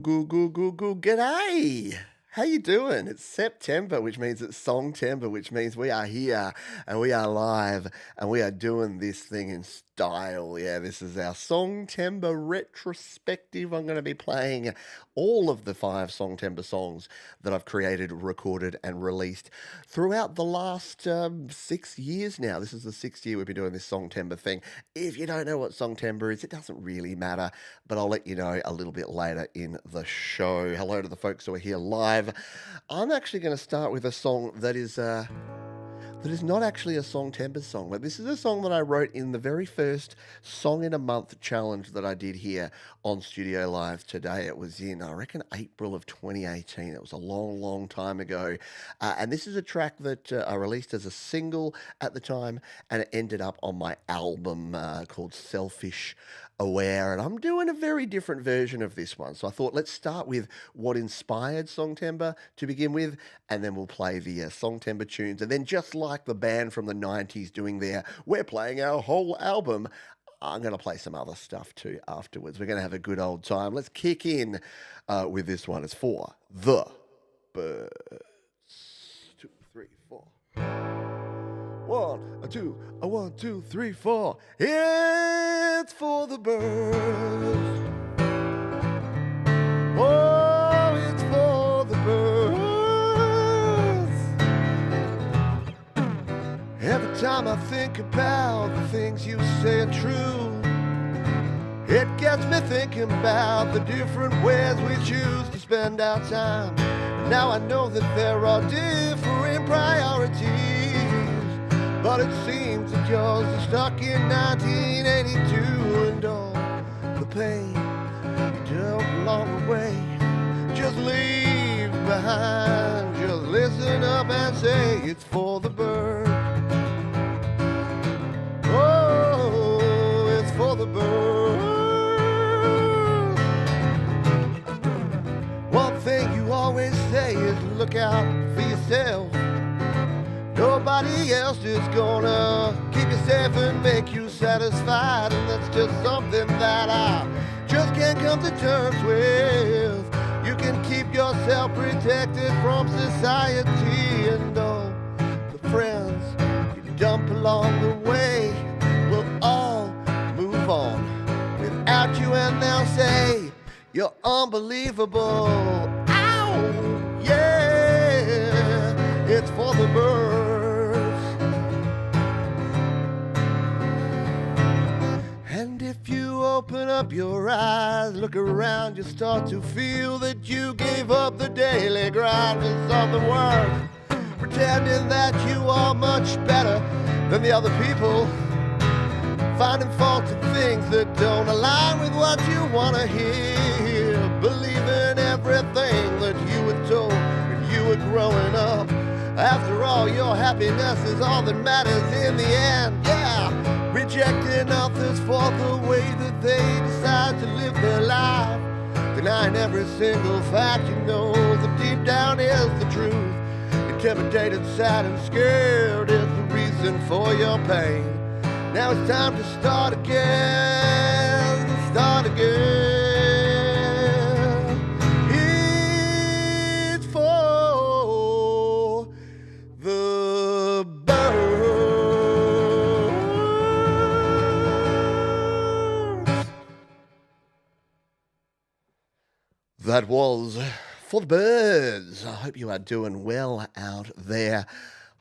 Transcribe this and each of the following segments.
G'day. How you doing? It's September, which means it's Songtember, which means we are here and we are live and we are doing this thing in style. Yeah, this is our Songtember retrospective. I'm going to be playing all of the 5 Songtember songs that I've created, recorded, and released throughout the last 6 years now. This is the 6th year we've been doing this Songtember thing. If you don't know what Songtember is, it doesn't really matter, but I'll let you know a little bit later in the show. Hello to the folks who are here live. I'm actually going to start with a song that is not actually a Songtember song, but this is a song that I wrote in the very first Song in a Month challenge that I did here on Studio Live today. It was in, I reckon, April of 2018. It was a long, long time ago. And this is a track that I released as a single at the time, and it ended up on my album called Selfish Aware, and I'm doing a very different version of this one. So I thought, let's start with what inspired Songtember to begin with, and then we'll play the Songtember tunes. And then, just like the band from the 90s doing their "We're playing our whole album," I'm going to play some other stuff too afterwards. We're going to have a good old time. Let's kick in with this one. It's for the birds. 2, 3, 4. 1, 2, 3, 4. It's for the birds. Oh, it's for the birds. Every time I think about the things you say are true, it gets me thinking about the different ways we choose to spend our time. Now I know that there are different priorities, but it seems that yours is stuck in 1982, and all the pain you don't long away, just leave behind. Just listen up and say it's for the birds. Oh, it's for the birds. One thing you always say is look out for yourself. Nobody else is gonna keep you safe and make you satisfied, and that's just something that I just can't come to terms with. You can keep yourself protected from society, and all the friends you dump along the way will all move on without you, and they'll say you're unbelievable. Ow, yeah, it's for the birds. And if you open up your eyes, look around, you start to feel that you gave up the daily grind for something worth, pretending that you are much better than the other people, finding fault in things that don't align with what you want to hear, believing everything that you were told when you were growing up. After all, your happiness is all that matters in the end. Yeah, rejecting others for the way that they decide to live their life, denying every single fact you know that deep down is the truth. Intimidated, sad, and scared is the reason for your pain. Now it's time to start again, start again. It's for the birds. That was for the birds. I hope you are doing well out there.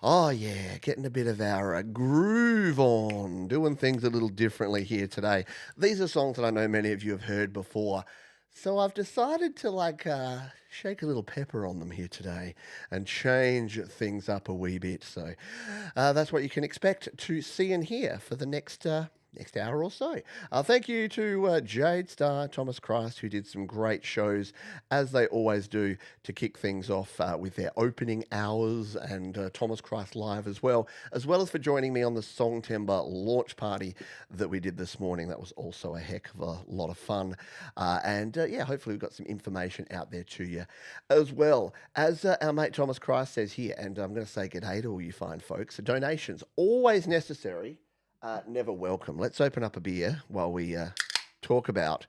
Oh yeah, getting a bit of our groove on, doing things a little differently here today. These are songs that I know many of you have heard before, so I've decided to shake a little pepper on them here today and change things up a wee bit. So that's what you can expect to see and hear for the next hour or so. Thank you to Jade Starr, Thomas Christ, who did some great shows, as they always do, to kick things off with their opening hours, and Thomas Christ Live as well as for joining me on the Songtember launch party that we did this morning. That was also a heck of a lot of fun. Yeah, hopefully we've got some information out there to you as well. As our mate Thomas Christ says here, and I'm going to say g'day to all you fine folks, donations always necessary, never welcome. Let's open up a beer while we talk about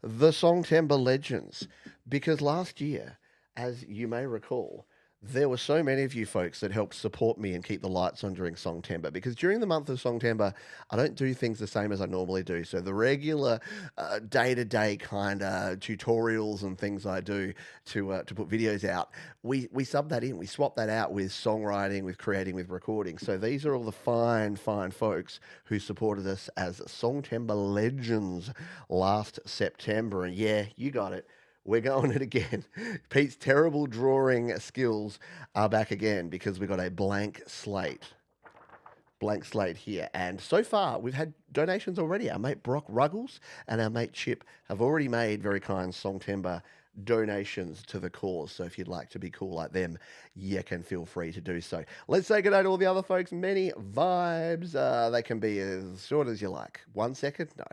the Songtember legends. Because last year, as you may recall, there were so many of you folks that helped support me and keep the lights on during Songtember. Because during the month of Songtember, I don't do things the same as I normally do. So the regular day-to-day kind of tutorials and things I do to put videos out, we sub that in. We swap that out with songwriting, with creating, with recording. So these are all the fine folks who supported us as Songtember legends last September. And yeah, you got it. We're going it again. Pete's terrible drawing skills are back again because we got a blank slate. Blank slate here. And so far, we've had donations already. Our mate Brock Ruggles and our mate Chip have already made very kind Songtember donations to the cause. So if you'd like to be cool like them, you can feel free to do so. Let's say good day to all the other folks. Many vibes. They can be as short as you like. 1 second? No.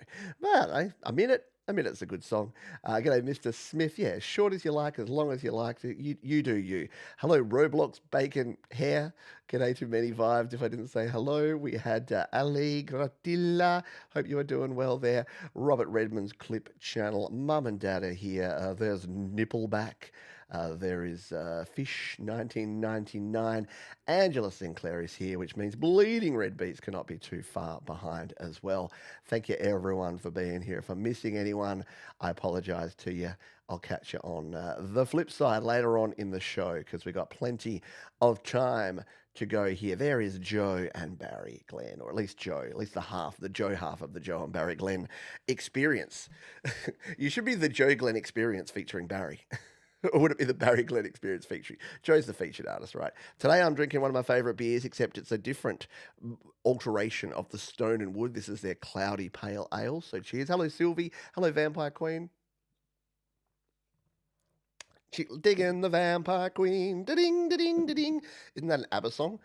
But a minute. A minute's a good song. G'day, Mr. Smith. Yeah, as short as you like, as long as you like. You do you. Hello, Roblox Bacon Hair. G'day to Many Vibes. If I didn't say hello, we had Ali Gratilla. Hope you are doing well there. Robert Redmond's Clip Channel. Mum and Dad are here. There's Nippleback. There is Fish 1999. Angela Sinclair is here, which means Bleeding Red Beats cannot be too far behind as well. Thank you, everyone, for being here. If I'm missing anyone, I apologize to you. I'll catch you on the flip side later on in the show because we got plenty of time to go here. There is Joe and Barry Glenn, or at least Joe, at least the Joe half of the Joe and Barry Glenn experience. You should be the Joe Glenn experience featuring Barry. Or would it be the Barry Glenn experience featuring? Joe's the featured artist, right? Today I'm drinking one of my favourite beers, except it's a different alteration of the Stone and Wood. This is their Cloudy Pale Ale. So cheers. Hello, Sylvie. Hello, Vampire Queen. Digging the Vampire Queen. Da-ding, da-ding, da-ding. Isn't that an ABBA song?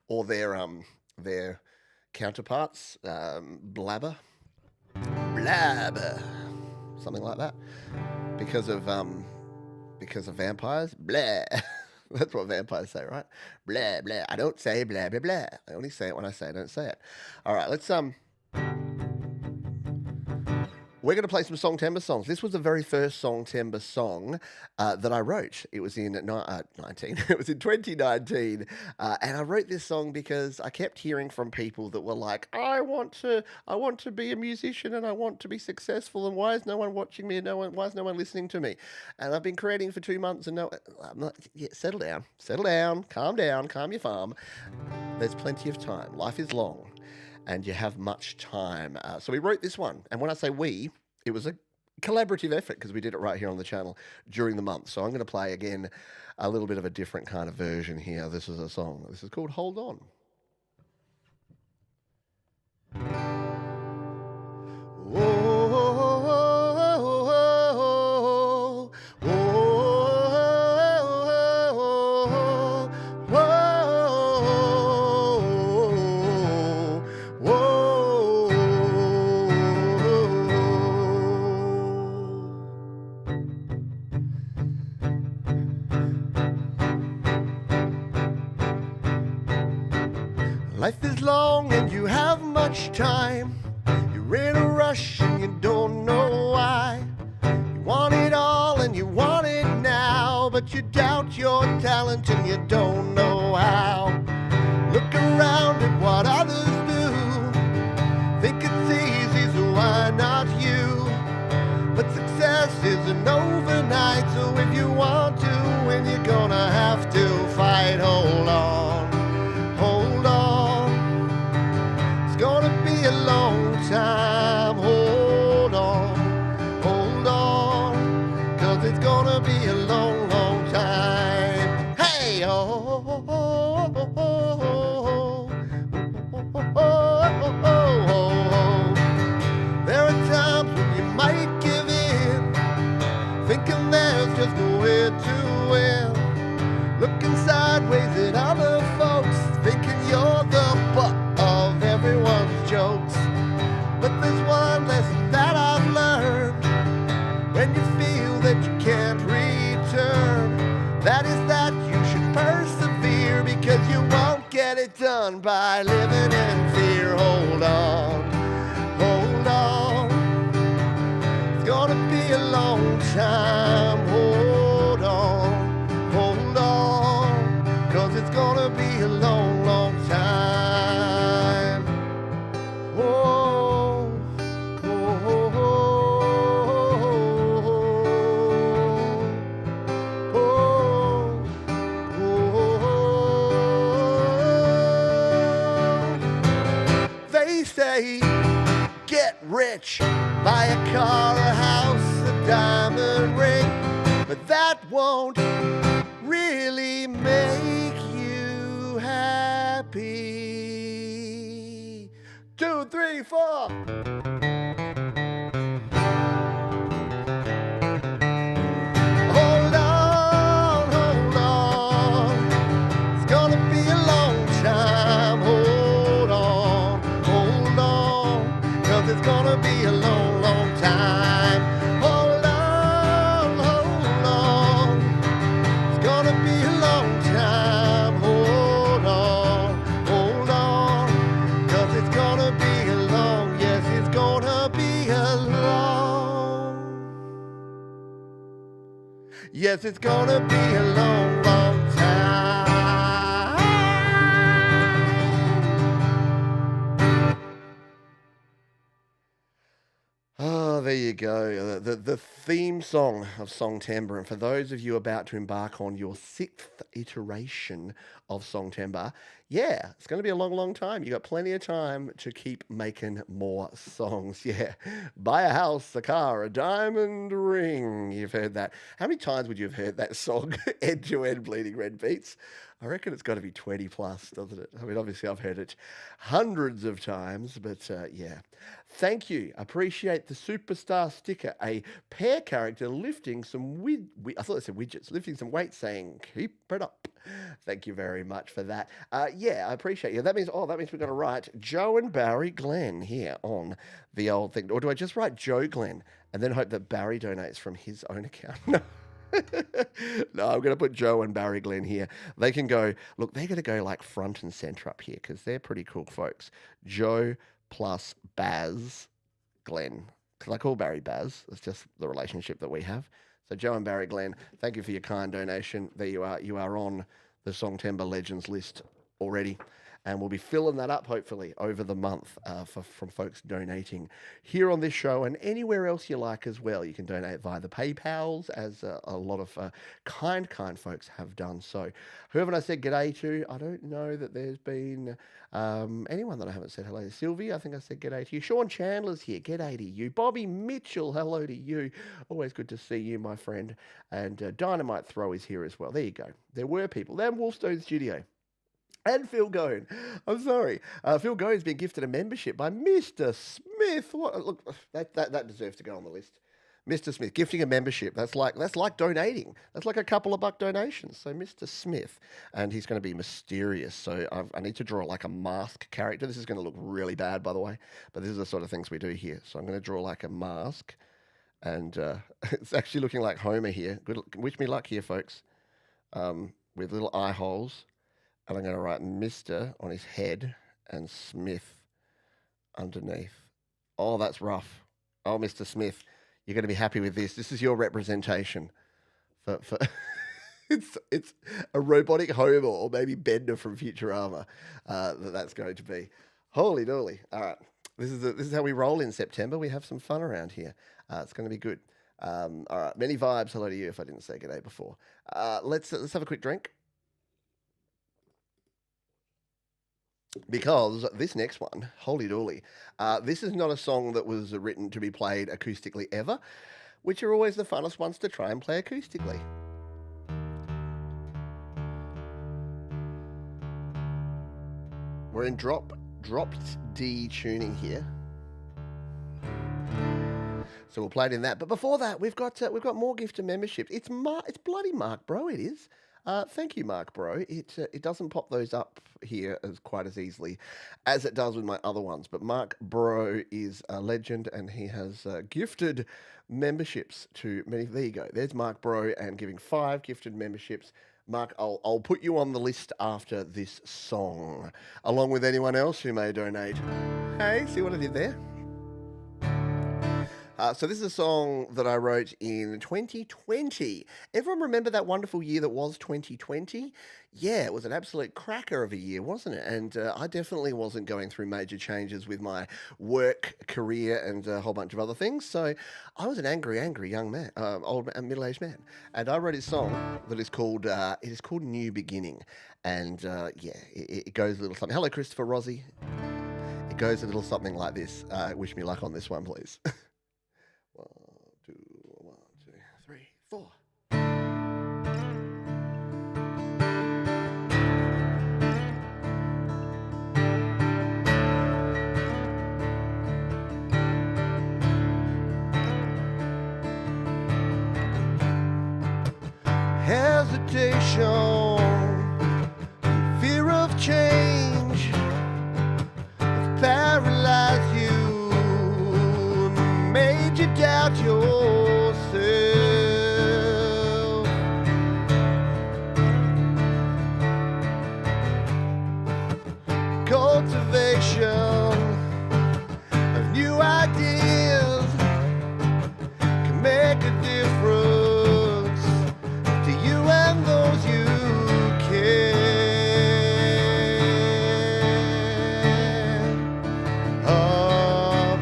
Or their counterparts, Blabber. Blabber. Something like that. Because of vampires, blah. That's what vampires say, right? Blah, blah. I don't say blah, blah, blah. I only say it when I say I don't say it. All right, let's, we're going to play some Songtember songs. This was the very first Songtember song that I wrote. It was in 2019, and I wrote this song because I kept hearing from people that were like, I want to be a musician and I want to be successful. And why is no one watching me? And why is no one listening to me? And I've been creating for 2 months and settle down, calm your farm. There's plenty of time. Life is long. And you have much time. So we wrote this one. And when I say we, it was a collaborative effort because we did it right here on the channel during the month. So I'm going to play again a little bit of a different kind of version here. This is a song. This is called Hold On. Life is long and you have much time. You're in a rush and you don't know why. You want it all and you want it now, but you doubt your talent and you don't know how. Look around at what others do. Think it's easy, so why not you? But success isn't overnight, so if you want to win, you're gonna have to fight. Hold on. Gonna be a long time, hold on, 'cause it's gonna be a long, long time. Hey, there are times when you might give in, thinking there's just nowhere to win, looking sideways at other folks, thinking you're the butt of everyone's jokes. But there's one lesson that I've learned: when you feel that you can't return, that is that you should persevere, because you won't get it done by living in fear. Hold on, way. Get rich, buy a car, a house, a diamond ring, but that won't really make you happy. 2, 3, 4. Hold on, hold on. It's gonna be a long time. Hold on, 'cause it's gonna be a long, long time. Hold on. It's gonna be a long time. Hold on, 'cause it's gonna be a long, yes, it's gonna be a long. Yes, it's gonna be a long, long time. Oh, there you go. The theme song of Songtember. And for those of you about to embark on your 6th iteration of Songtember, yeah, it's going to be a long, long time. You got plenty of time to keep making more songs. Yeah. Buy a house, a car, a diamond ring. You've heard that. How many times would you have heard that song, End to End Bleeding Red Beats? I reckon it's got to be 20 plus, doesn't it? I mean, obviously, I've heard it hundreds of times, but yeah. Thank you. Appreciate the superstar sticker. A pear character lifting some I thought it said widgets, lifting some weight, saying keep it up. Thank you very much for that. Yeah, I appreciate you. That means we've got to write Joe and Barry Glenn here on the old thing. Or do I just write Joe Glenn and then hope that Barry donates from his own account? No. No, I'm going to put Joe and Barry Glenn here. They can go, look, they're going to go like front and center up here because they're pretty cool folks. Joe plus Baz Glenn. Because I call Barry Baz. It's just the relationship that we have. So Joe and Barry Glenn, thank you for your kind donation. There you are. You are on the Songtember Legends list already. And we'll be filling that up, hopefully, over the month from folks donating here on this show and anywhere else you like as well. You can donate via the PayPals, as a lot of kind folks have done so. Whoever I said g'day to, I don't know that there's been anyone that I haven't said hello to. Sylvie, I think I said g'day to you. Sean Chandler's here, g'day to you. Bobby Mitchell, hello to you. Always good to see you, my friend. And Dynamite Throw is here as well. There you go. There were people. They're in Wolfstone Studio. And Phil Gone. I'm sorry. Phil Gone's been gifted a membership by Mr. Smith. Look, that deserves to go on the list. Mr. Smith gifting a membership. That's like donating. That's like a couple of buck donations. So Mr. Smith, and he's going to be mysterious. So I need to draw like a mask character. This is going to look really bad, by the way, but this is the sort of things we do here. So I'm going to draw like a mask, and it's actually looking like Homer here. Wish me luck here, folks. With little eye holes. And I'm going to write Mr. on his head and Smith underneath. Oh, that's rough. Oh, Mr. Smith, you're going to be happy with this. This is your representation for it's a robotic Homer or maybe Bender from Futurama that's going to be. Holy dooly. All right. This is how we roll in September. We have some fun around here. It's going to be good. All right. Many vibes. Hello to you if I didn't say g'day before. Let's have a quick drink. Because this next one, holy dooly, this is not a song that was written to be played acoustically ever, which are always the funnest ones to try and play acoustically. We're in dropped D tuning here. So we'll play it in that. But before that, we've got more gift and memberships. It's bloody Mark Bro, it is. Thank you, Mark Bro. It doesn't pop those up here as quite as easily as it does with my other ones. But Mark Bro is a legend, and he has gifted memberships to many. There you go. There's Mark Bro, and giving 5 gifted memberships. Mark, I'll put you on the list after this song, along with anyone else who may donate. Hey, see what I did there? So this is a song that I wrote in 2020. Everyone remember that wonderful year that was 2020? Yeah, it was an absolute cracker of a year, wasn't it? And I definitely wasn't going through major changes with my work, career, and a whole bunch of other things. So I was an angry young man, middle-aged man. And I wrote a song that is called, New Beginning. And yeah, it goes a little something. Hello, Christopher Rossi. It goes a little something like this. Wish me luck on this one, please. One, two, one, two, three, four. Hesitation, fear of change have paralyzed you, made you doubt yourself. Cultivation of new ideas can make a difference to you and those you care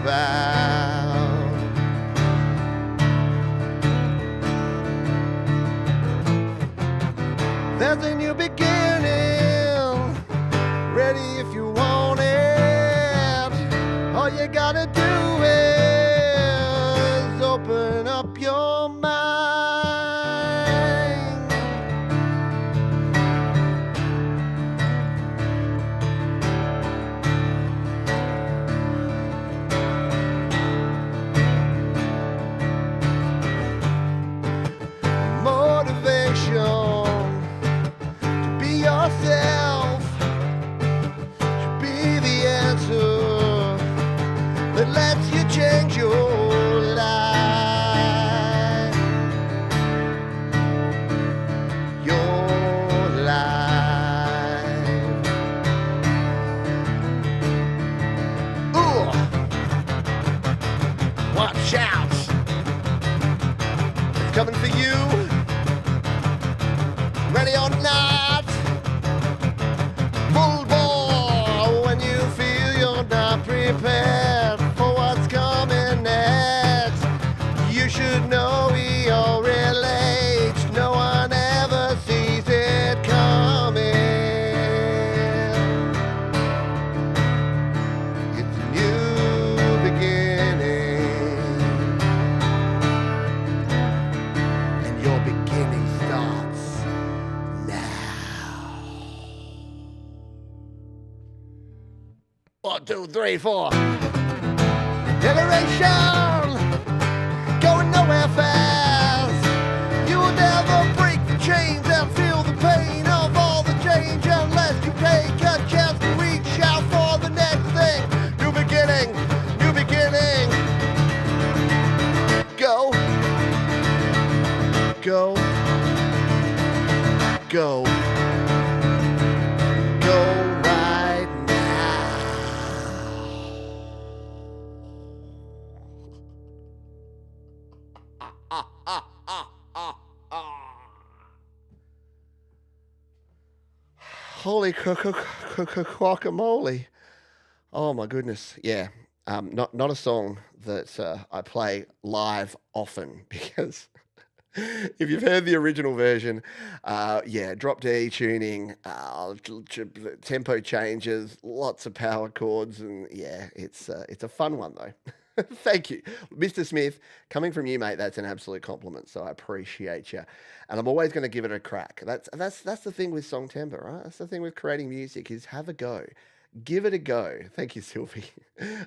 about. There's a new beginning, ready if you want it. All you gotta do is open up your mind. Motivation to be yourself should be the answer that lets you change your life. Your life. Ooh. Watch out. It's coming for you. Ready or not. Full bore when you feel you're not prepared for what's coming next. You should know we all relate. No one ever sees it coming. It's a new beginning, and your beginning starts now. 1, 2, 3, 4. Generation going nowhere fast. You will never break the chains and feel the pain of all the change unless you take a chance to reach out for the next thing. New beginning, new beginning. Go, go, go, go right now. Holy guacamole. Oh my goodness. Yeah. Not a song that I play live often because if you've heard the original version, yeah, drop D tuning, tempo changes, lots of power chords, and yeah, it's a fun one though. Thank you, Mr. Smith. Coming from you, mate, that's an absolute compliment. So I appreciate you, and I'm always going to give it a crack. That's the thing with song timbre, right? That's the thing with creating music is have a go. Give it a go. Thank you, Sylvie.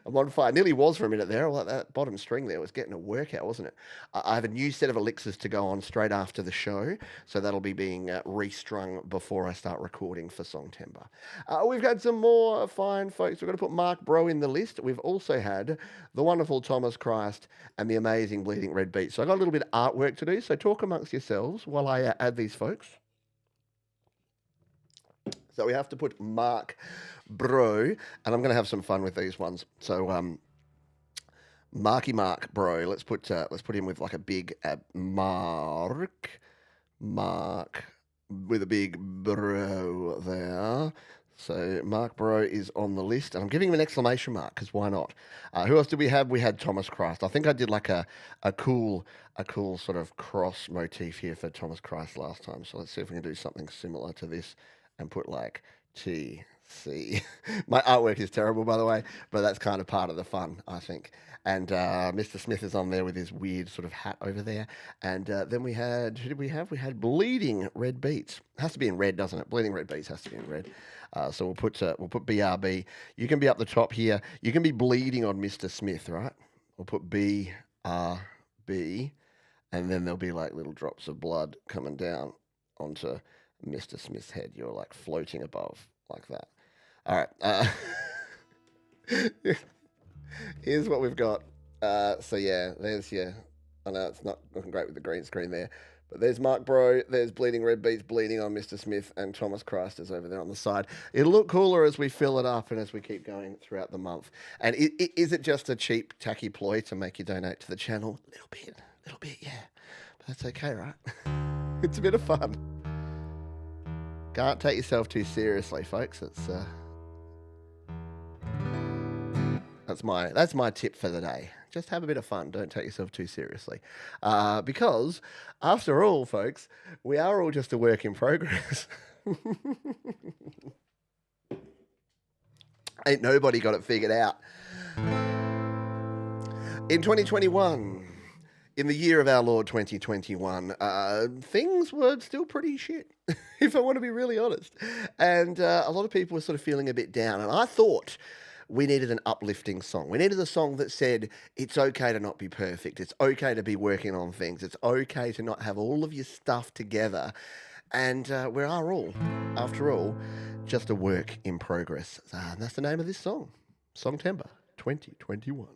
I'm on fire. Nearly was for a minute there. Well, that bottom string there was getting a workout, wasn't it? I have a new set of elixirs to go on straight after the show, so that'll be being restrung before I start recording for Song Timber. We've had some more fine folks. We're going to put Mark Bro in the list. We've also had the wonderful Thomas Christ and the amazing Bleeding Red Beat. So I've got a little bit of artwork to do, so talk amongst yourselves while I add these folks. So we have to put Mark Bro, and I'm going to have some fun with these ones. So Marky Mark Bro, let's put him with like a big Mark with a big Bro there. So Mark Bro is on the list, and I'm giving him an exclamation mark because why not? Who else did we have? We had Thomas Christ. I think I did like a cool sort of cross motif here for Thomas Christ last time. So let's see if we can do something similar to this and put like T See, my artwork is terrible, by the way, but that's kind of part of the fun, I think. And Mr. Smith is on there with his weird sort of hat over there. And then we had, who did we have? We had Bleeding Red Beats. Has to be in red, doesn't it? Bleeding Red Beats has to be in red. So we'll put BRB. You can be up the top here. You can be bleeding on Mr. Smith, right? We'll put BRB, and then there'll be like little drops of blood coming down onto Mr. Smith's head. You're like floating above like that. All right. Here's what we've got. So yeah, there's your. I know it's not looking great with the green screen there, but there's Mark Bro. There's Bleeding Red Beats bleeding on Mr. Smith, and Thomas Christ is over there on the side. It'll look cooler as we fill it up and as we keep going throughout the month. And is it just a cheap, tacky ploy to make you donate to the channel? A little bit, yeah. But that's okay, right? It's a bit of fun. Can't take yourself too seriously, folks. It's that's my tip for the day. Just have a bit of fun. Don't take yourself too seriously. Because, after all, folks, we are all just a work in progress. Ain't nobody got it figured out. In 2021, in the year of our Lord 2021, things were still pretty shit, if I want to be really honest. And a lot of people were sort of feeling a bit down. And I thought we needed an uplifting song. We needed a song that said, it's okay to not be perfect. It's okay to be working on things. It's okay to not have all of your stuff together. And we are all, after all, just a work in progress. And that's the name of this song, Songtember 2021.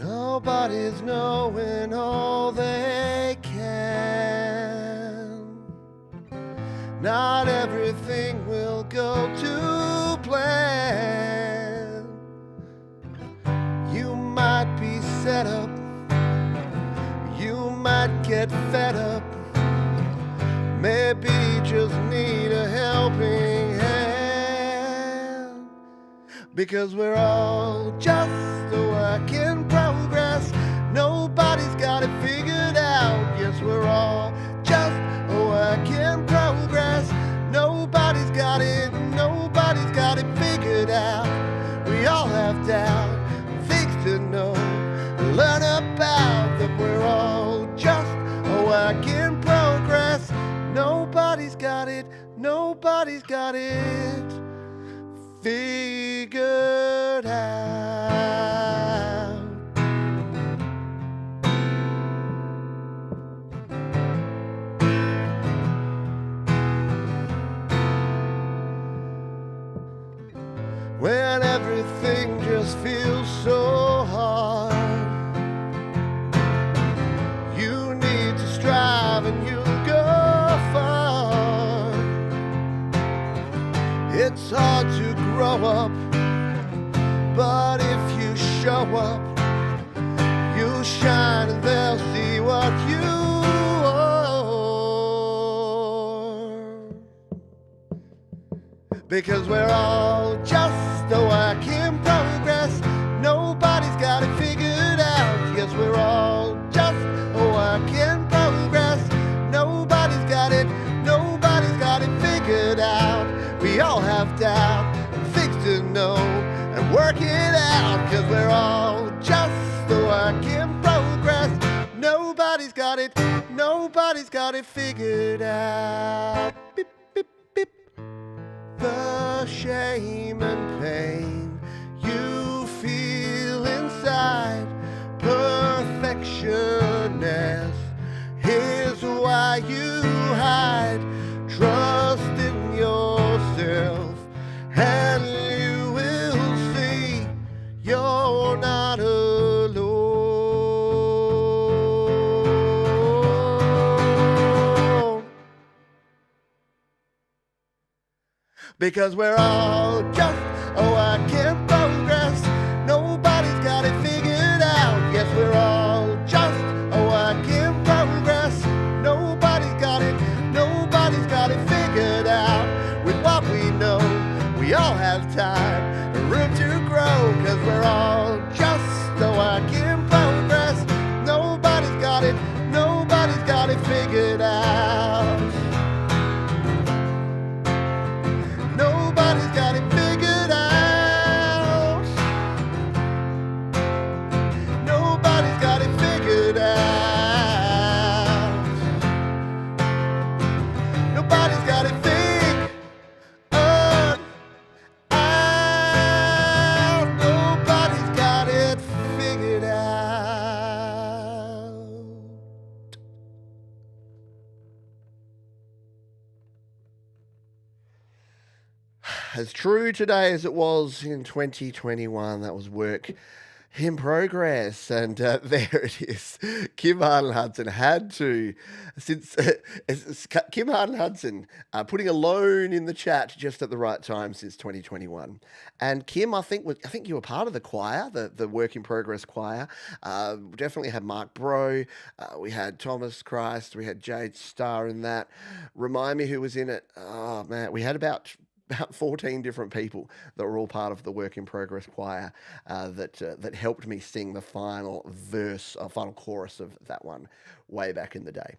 Nobody's knowing all they can. Not everything will go to plan. You might be set up. You might get fed up. Maybe just need a helping hand. Because we're all just a work in progress. Nobody's got it figured out. Yes, we're all just a work in progress. Nobody's got it figured out. We all have doubt, things to know, learn about, that we're all just a work in progress. Nobody's got it figured out. When everything just feels so hard, you need to strive and you'll go far. It's hard to grow up, but if you show up, you'll shine and they'll see what you are. Because we're all just a work in progress. Nobody's got it figured out. Yes, we're all just a work in progress. Nobody's got it figured out. We all have doubt and things to know and work it out. Cause we're all just a work in progress. Nobody's got it figured out. Beep, beep, beep. The shame and pain you feel inside, perfectionist, here's why you hide. Trust in yourself and you will see you're not alone. Because we're all just a work in progress. Nobody's got it figured out. Yes, we're all just a work in progress. Nobody's got it figured out. With what we figured out. Nobody's got it figured out. Nobody's got it figured out. Nobody's got it figured out. Nobody's got it figured out. As true today as it was in 2021, that was work in progress. And there it is. Kim Harden Hudson had to, since Kim Harden Hudson putting a loan in the chat just at the right time since 2021. And Kim, I think you were part of the choir, the work in progress choir. Definitely had Mark Bro, we had Thomas Christ, we had Jade Starr in that. Remind me who was in it. Oh man, we had about 14 different people that were all part of the work in progress choir that helped me sing the final verse, final chorus of that one way back in the day.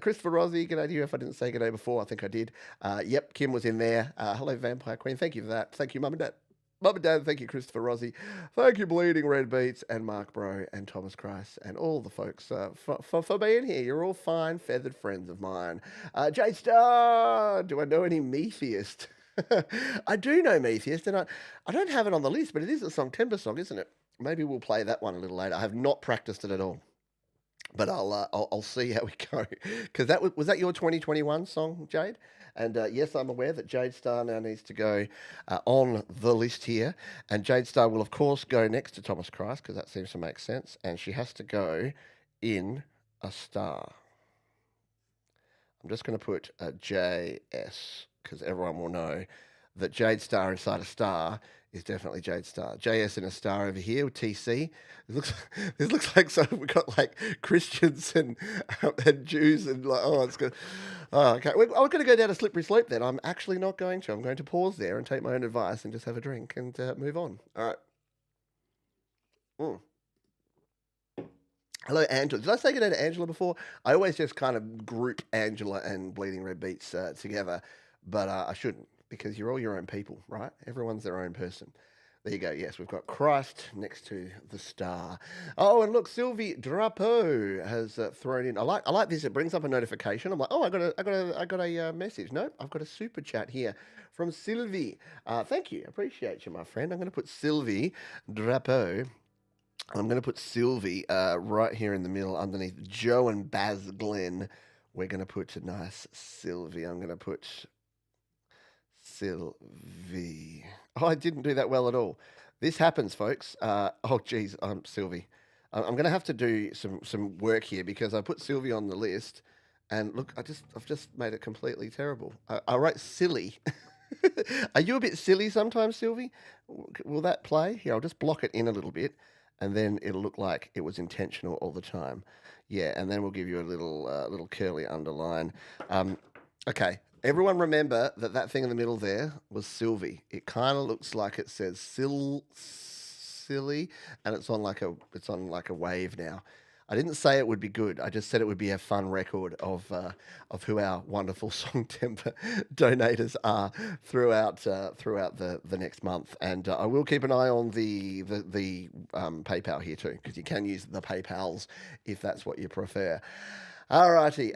Christopher Rossi, g'day to you. If I didn't say g'day before, I think I did. Yep, Kim was in there. Hello, Vampire Queen. Thank you for that. Thank you, Mum and Dad. Mum and Dad, thank you, Christopher Rossi. Thank you, Bleeding Red Beats, and Mark Bro, and Thomas Christ, and all the folks for being here. You're all fine, feathered friends of mine. J Star, do I know any Metheist? I do know Metheist, and I don't have it on the list, but it is a song, Timber song, isn't it? Maybe we'll play that one a little later. I have not practiced it at all. But I'll see how we go, because was that your 2021 song, Jade? And yes, I'm aware that Jade Star now needs to go on the list here, and Jade Star will of course go next to Thomas Christ because that seems to make sense, and she has to go in a star. I'm just going to put a JS because everyone will know that Jade Star inside a star is definitely Jade Star. JS in a star over here with TC. This looks like so we've got like Christians and Jews and like it's good. Oh, okay. I'm going to go down a slippery slope then. I'm actually not going to. I'm going to pause there and take my own advice and just have a drink and move on. All right. Hello, Angela. Did I say good day to Angela before? I always just kind of group Angela and Bleeding Red Beats together, but I shouldn't because you're all your own people, right? Everyone's their own person. There you go. Yes, we've got Christ next to the star. Oh, and look, Sylvie Drapeau has thrown in. I like this. It brings up a notification. I'm like, oh, I got a message. No, I've got a super chat here from Sylvie. Thank you. Appreciate you, my friend. I'm going to put Sylvie Drapeau. I'm going to put Sylvie right here in the middle underneath Joe and Baz Glenn. We're going to put a nice Sylvie. I'm going to put Sylvie. Oh, I didn't do that well at all. This happens, folks. Oh, geez, Sylvie. I'm going to have to do some work here because I put Sylvie on the list, and look, I've just made it completely terrible. I wrote silly. Are you a bit silly sometimes, Sylvie? Will that play? Here, I'll just block it in a little bit, and then it'll look like it was intentional all the time. Yeah, and then we'll give you a little curly underline. Okay. Everyone remember that thing in the middle there was Sylvie. It kind of looks like it says silly, and it's on like a wave now. I didn't say it would be good. I just said it would be a fun record of who our wonderful Song Temper donators are throughout the next month. And I will keep an eye on the PayPal here too, because you can use the PayPals if that's what you prefer. Alrighty.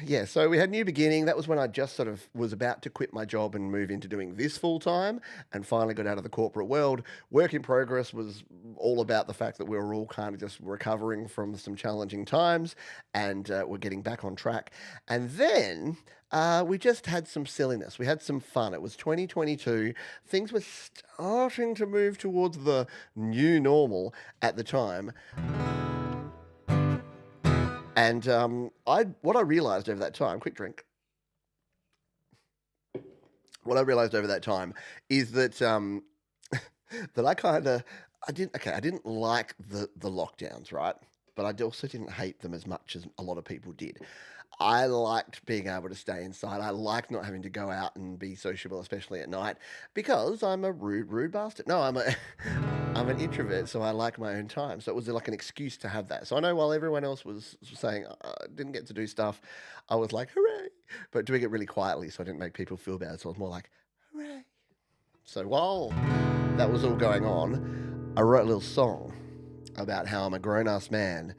Yeah, so we had New Beginning. That was when I just sort of was about to quit my job and move into doing this full time and finally got out of the corporate world. Work in Progress was all about the fact that we were all kind of just recovering from some challenging times and we're getting back on track. And then we just had some silliness. We had some fun. It was 2022. Things were starting to move towards the new normal at the time. And what I realised over that time, quick drink. What I realised over that time is that that I didn't like the lockdowns, right? but I also didn't hate them as much as a lot of people did. I liked being able to stay inside. I liked not having to go out and be sociable, especially at night, because I'm a rude bastard. No, I'm an introvert, so I like my own time. So it was like an excuse to have that. So I know while everyone else was saying didn't get to do stuff, I was like, hooray! But doing it really quietly, so I didn't make people feel bad. So I was more like, hooray! So while that was all going on, I wrote a little song about how I'm a grown-ass man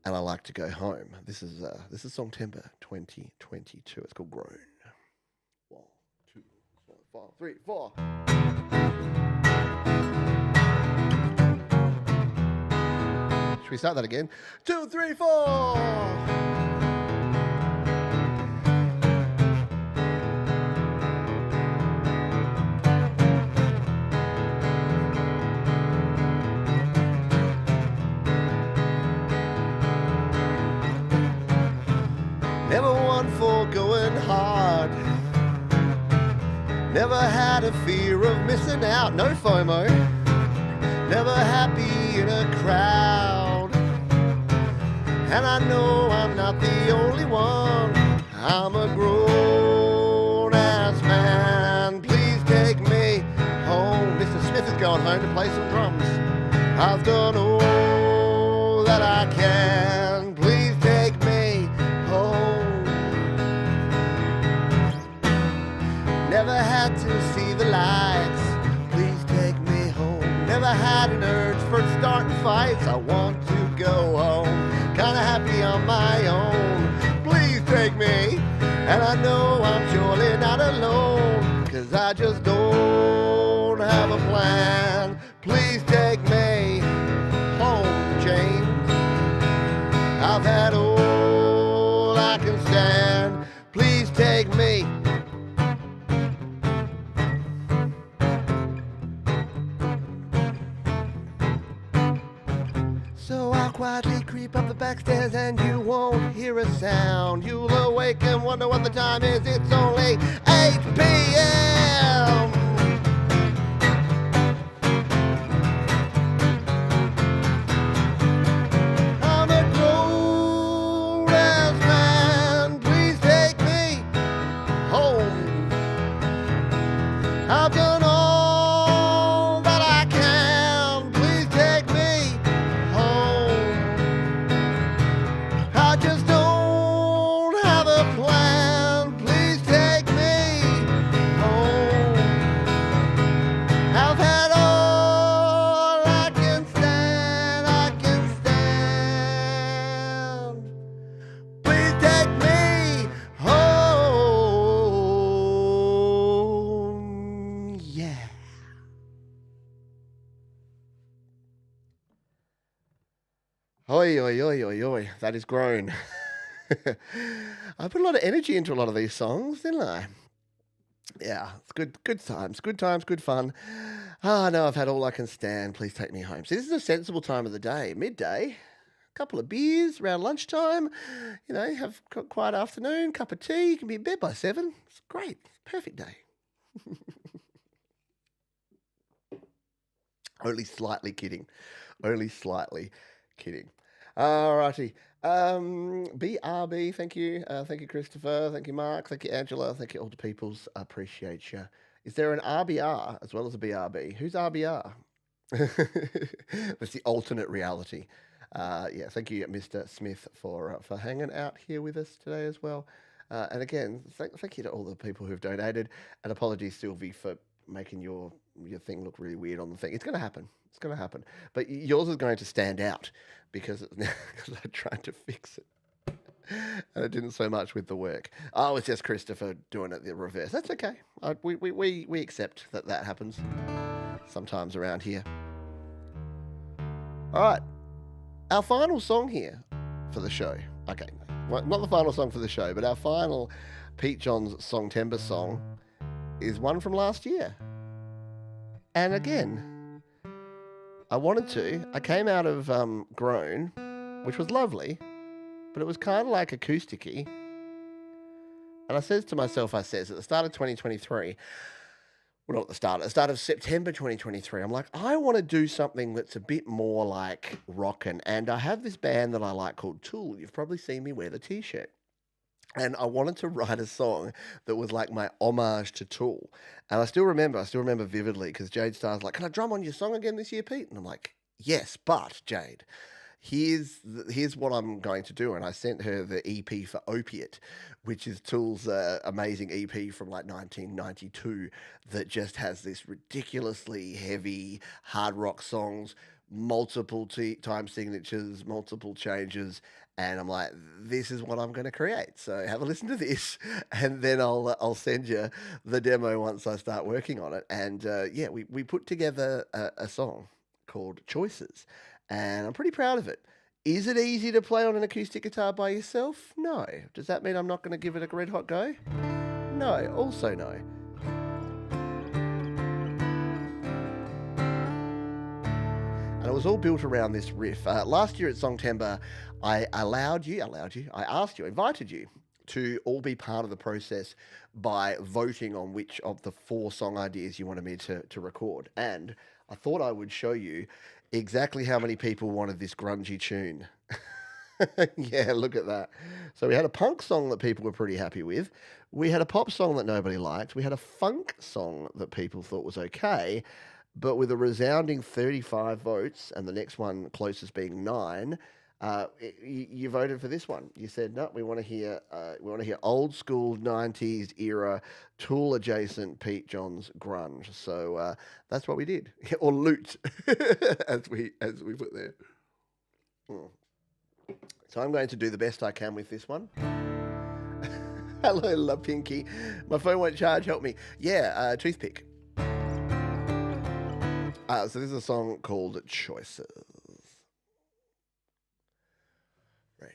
and I like to go home. This is Songtember 2022. It's called Grown. 1, 2, 3, 4. Should we start that again? 2, 3, 4. Never one for going hard. Never had a fear of missing out. No FOMO. Never happy in a crowd. And I know I'm not the only one. I'm a grown-ass man. Please take me home. Mr. Smith is going home to play some drums. I've done all that I can. Please take me home. Never had to see the lights. Please take me home. Never had an urge for starting fights. I want to go home. Kinda happy on my own. Please take me. And I know I'm surely not alone, 'cause I just don't have a plan. Please take me home, James. I've had all I can stand. Please take me. So I'll quietly creep up the back stairs and you won't hear a sound. You'll awake and wonder what the time is. It's only 8 p.m. I'm a grown-ass man. Please take me home. I've done all that I can. Please take me home. I just don't have a plan. Please take me home. I've had all I can stand. I can stand. Please take me home. Yeah. Oi, oi, oi, oi, oi. That is Grown. I put a lot of energy into a lot of these songs, didn't I? Yeah, it's good times, good fun. Ah, no, I've had all I can stand. Please take me home. So this is a sensible time of the day, midday. A couple of beers around lunchtime. You know, have a quiet afternoon, cup of tea. You can be in bed by 7. It's great. Perfect day. Only slightly kidding. Only slightly kidding. Alrighty. BRB, thank you. Thank you, Christopher. Thank you, Mark. Thank you, Angela. Thank you, Older Peoples. I appreciate you. Is there an RBR as well as a BRB? Who's RBR? That's the alternate reality. Yeah, thank you, Mr. Smith, for hanging out here with us today as well. And again, thank you to all the people who've donated. And apologies, Sylvie, for making your thing look really weird on the thing. It's going to happen. It's going to happen. But yours is going to stand out because I tried to fix it. And it didn't so much with the work. Oh, it's just Christopher doing it the reverse. That's okay. We accept that happens sometimes around here. All right. Our final song here for the show. Okay, well, not the final song for the show, but our final Pete John's Songtember song is one from last year. And again, I came out of Grown, which was lovely, but it was kind of like acoustic-y. And I says to myself, at the start of 2023, well, not at the start of September 2023, I'm like, I want to do something that's a bit more like rockin'. And I have this band that I like called Tool. You've probably seen me wear the t-shirt. And I wanted to write a song that was like my homage to Tool. And I still remember vividly because Jade Starr's like, "Can I drum on your song again this year, Pete?" And I'm like, "Yes, but Jade, here's what I'm going to do." And I sent her the EP for Opiate, which is Tool's amazing EP from like 1992 that just has this ridiculously heavy hard rock songs, multiple time signatures, multiple changes. And I'm like, this is what I'm going to create. So have a listen to this, and then I'll send you the demo once I start working on it. And yeah, we put together a song called Choices, and I'm pretty proud of it. Is it easy to play on an acoustic guitar by yourself? No. Does that mean I'm not going to give it a red hot go? No. Also no. And it was all built around this riff. Last year at Songtember, I invited you to all be part of the process by voting on which of the 4 song ideas you wanted me to record. And I thought I would show you exactly how many people wanted this grungy tune. Yeah, look at that. So we had a punk song that people were pretty happy with. We had a pop song that nobody liked. We had a funk song that people thought was okay. But with a resounding 35 votes, and the next one closest being 9, you voted for this one. You said, no, we want to hear old school 90s era Tool adjacent Pete Johns grunge. So that's what we did, or loot, as we put there. So I'm going to do the best I can with this one. Hello, La Pinky. My phone won't charge. Help me. Yeah, toothpick. So this is a song called Choices. Ready?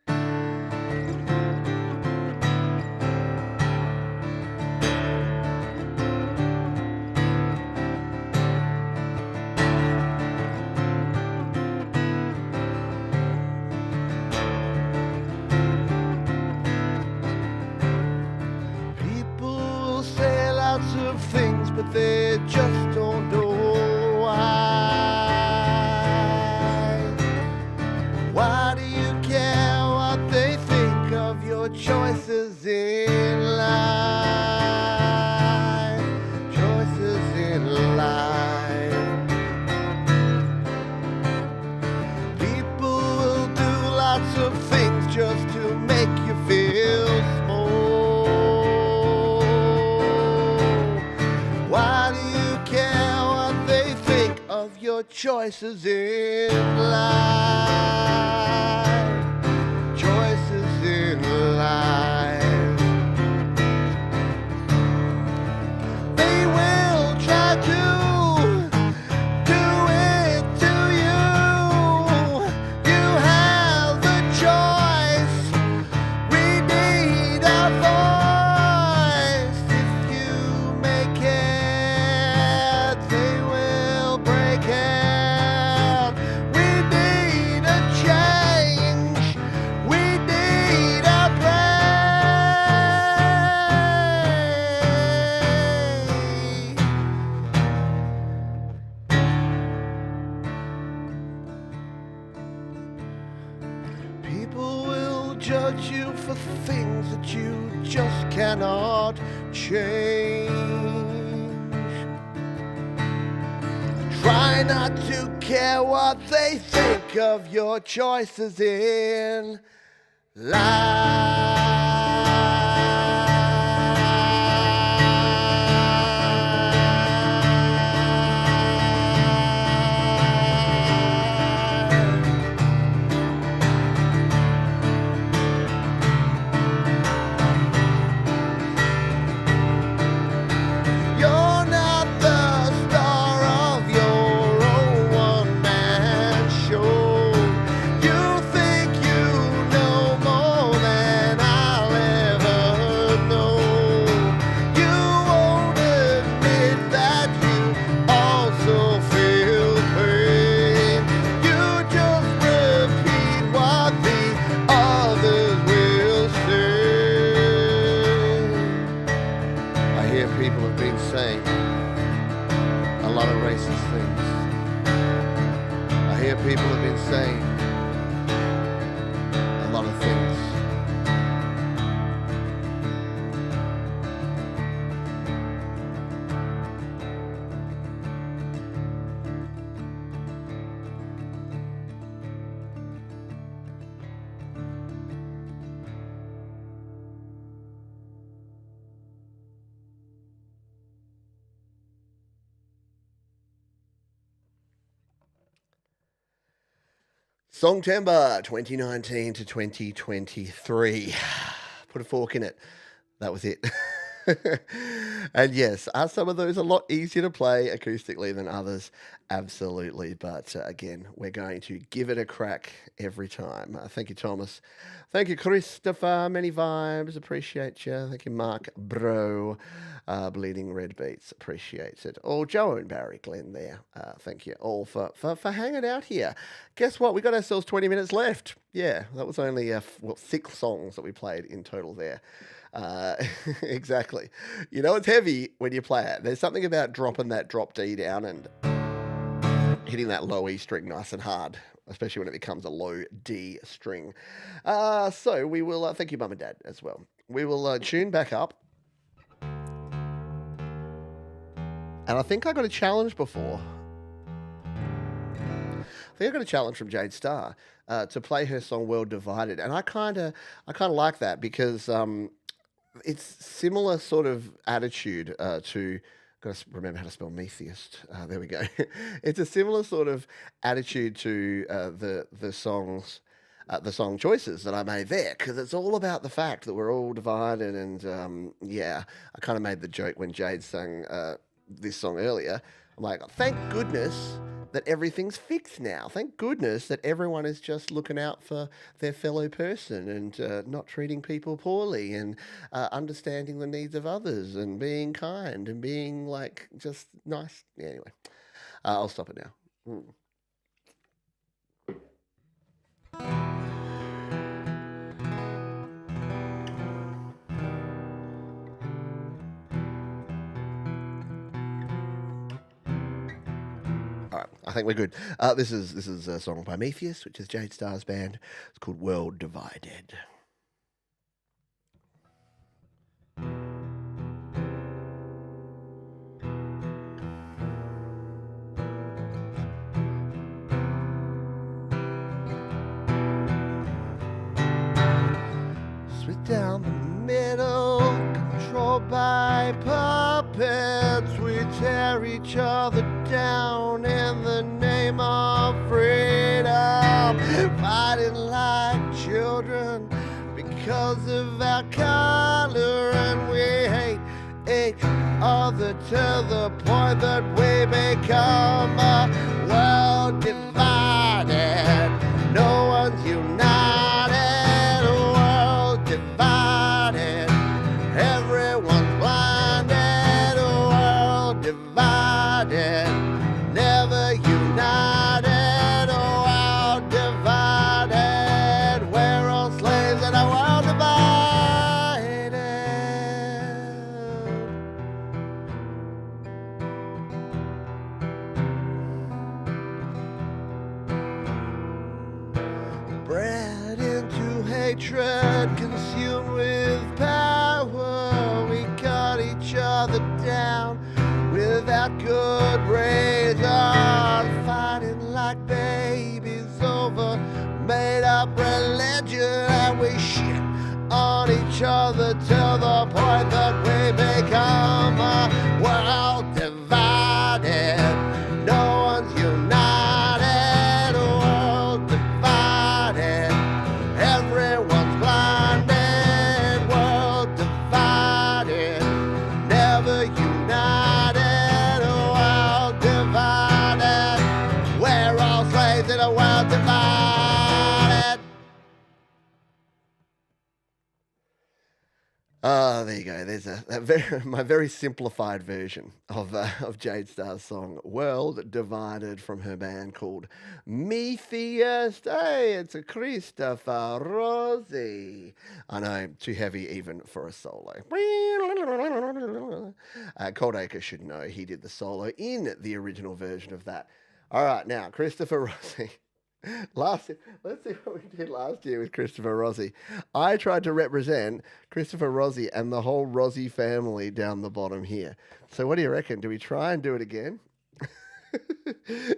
1, 2, 3. People say lots of things, but they just don't know why. Why do you care what they think of your choices in life? Choices in life. People will do lots of things just to make you feel small. Why do you care what they think of your choices in life? Choices in life. They will try to do it to you. You have the choice. We need a voice. If you make it, they will break it. We need a change. We need a break. People will judge you for things that you just cannot change. Try not to care what they think of your choices in life. You're not the star of your own one-man show. You think you know more than I'll Songtember 2019 to 2023. Put a fork in it. That was it. And yes, are some of those a lot easier to play acoustically than others? Absolutely. But again, we're going to give it a crack every time. Thank you, Thomas. Thank you, Christopher. Many vibes. Appreciate you. Thank you, Mark Bro. Bleeding Red Beats. Appreciates it. Oh, Joe and Barry Glenn there. Thank you all for hanging out here. Guess what? We got ourselves 20 minutes left. Yeah, that was only 6 songs that we played in total there. Exactly. You know, it's heavy when you play it. There's something about dropping that drop D down and hitting that low E string nice and hard, especially when it becomes a low D string. So we will, thank you, Mum and Dad, as well. We will tune back up. And I think I got a challenge before. I think I got a challenge from Jade Starr to play her song "World Divided," and I kind of like that because it's similar sort of attitude to. Got to remember how to spell Metheist. There we go. It's a similar sort of attitude to the songs. The song choices that I made there, because it's all about the fact that we're all divided, and yeah, I kind of made the joke when Jade sang this song earlier. I'm like, thank goodness that everything's fixed now. Thank goodness that everyone is just looking out for their fellow person and not treating people poorly and understanding the needs of others and being kind and being like just nice. Yeah, anyway, I'll stop it now. All right, I think we're good. This is a song by Metheist, which is Jade Starr's band. It's called "World Divided." Split down the middle, controlled by puppets. We tear each other down in the name of freedom, fighting like children because of our color, and we hate each other to the point that we become a world divided. No one's united, a world divided. Everyone's blinded, a world divided. Never united, a world divided. We're all slaves in a world divided. Bred into hatred, consumed with power, we cut each other down without good reason, fighting like babies over made-up religion, and we shit on each other till the point that we become a world divided. No one's united, a world divided. Everyone's blinded, world divided. Never united, a world divided. We're all slaves in a world divided. Oh, there you go. There's my very simplified version of Jade Starr's song "World Divided" from her band called Metheist. Hey, it's a Christopher Rossi. I know, too heavy even for a solo. Coldacre should know he did the solo in the original version of that. All right, now Christopher Rossi. Let's see what we did last year with Christopher Rossi. I tried to represent Christopher Rossi and the whole Rossi family down the bottom here. So what do you reckon? Do we try and do it again?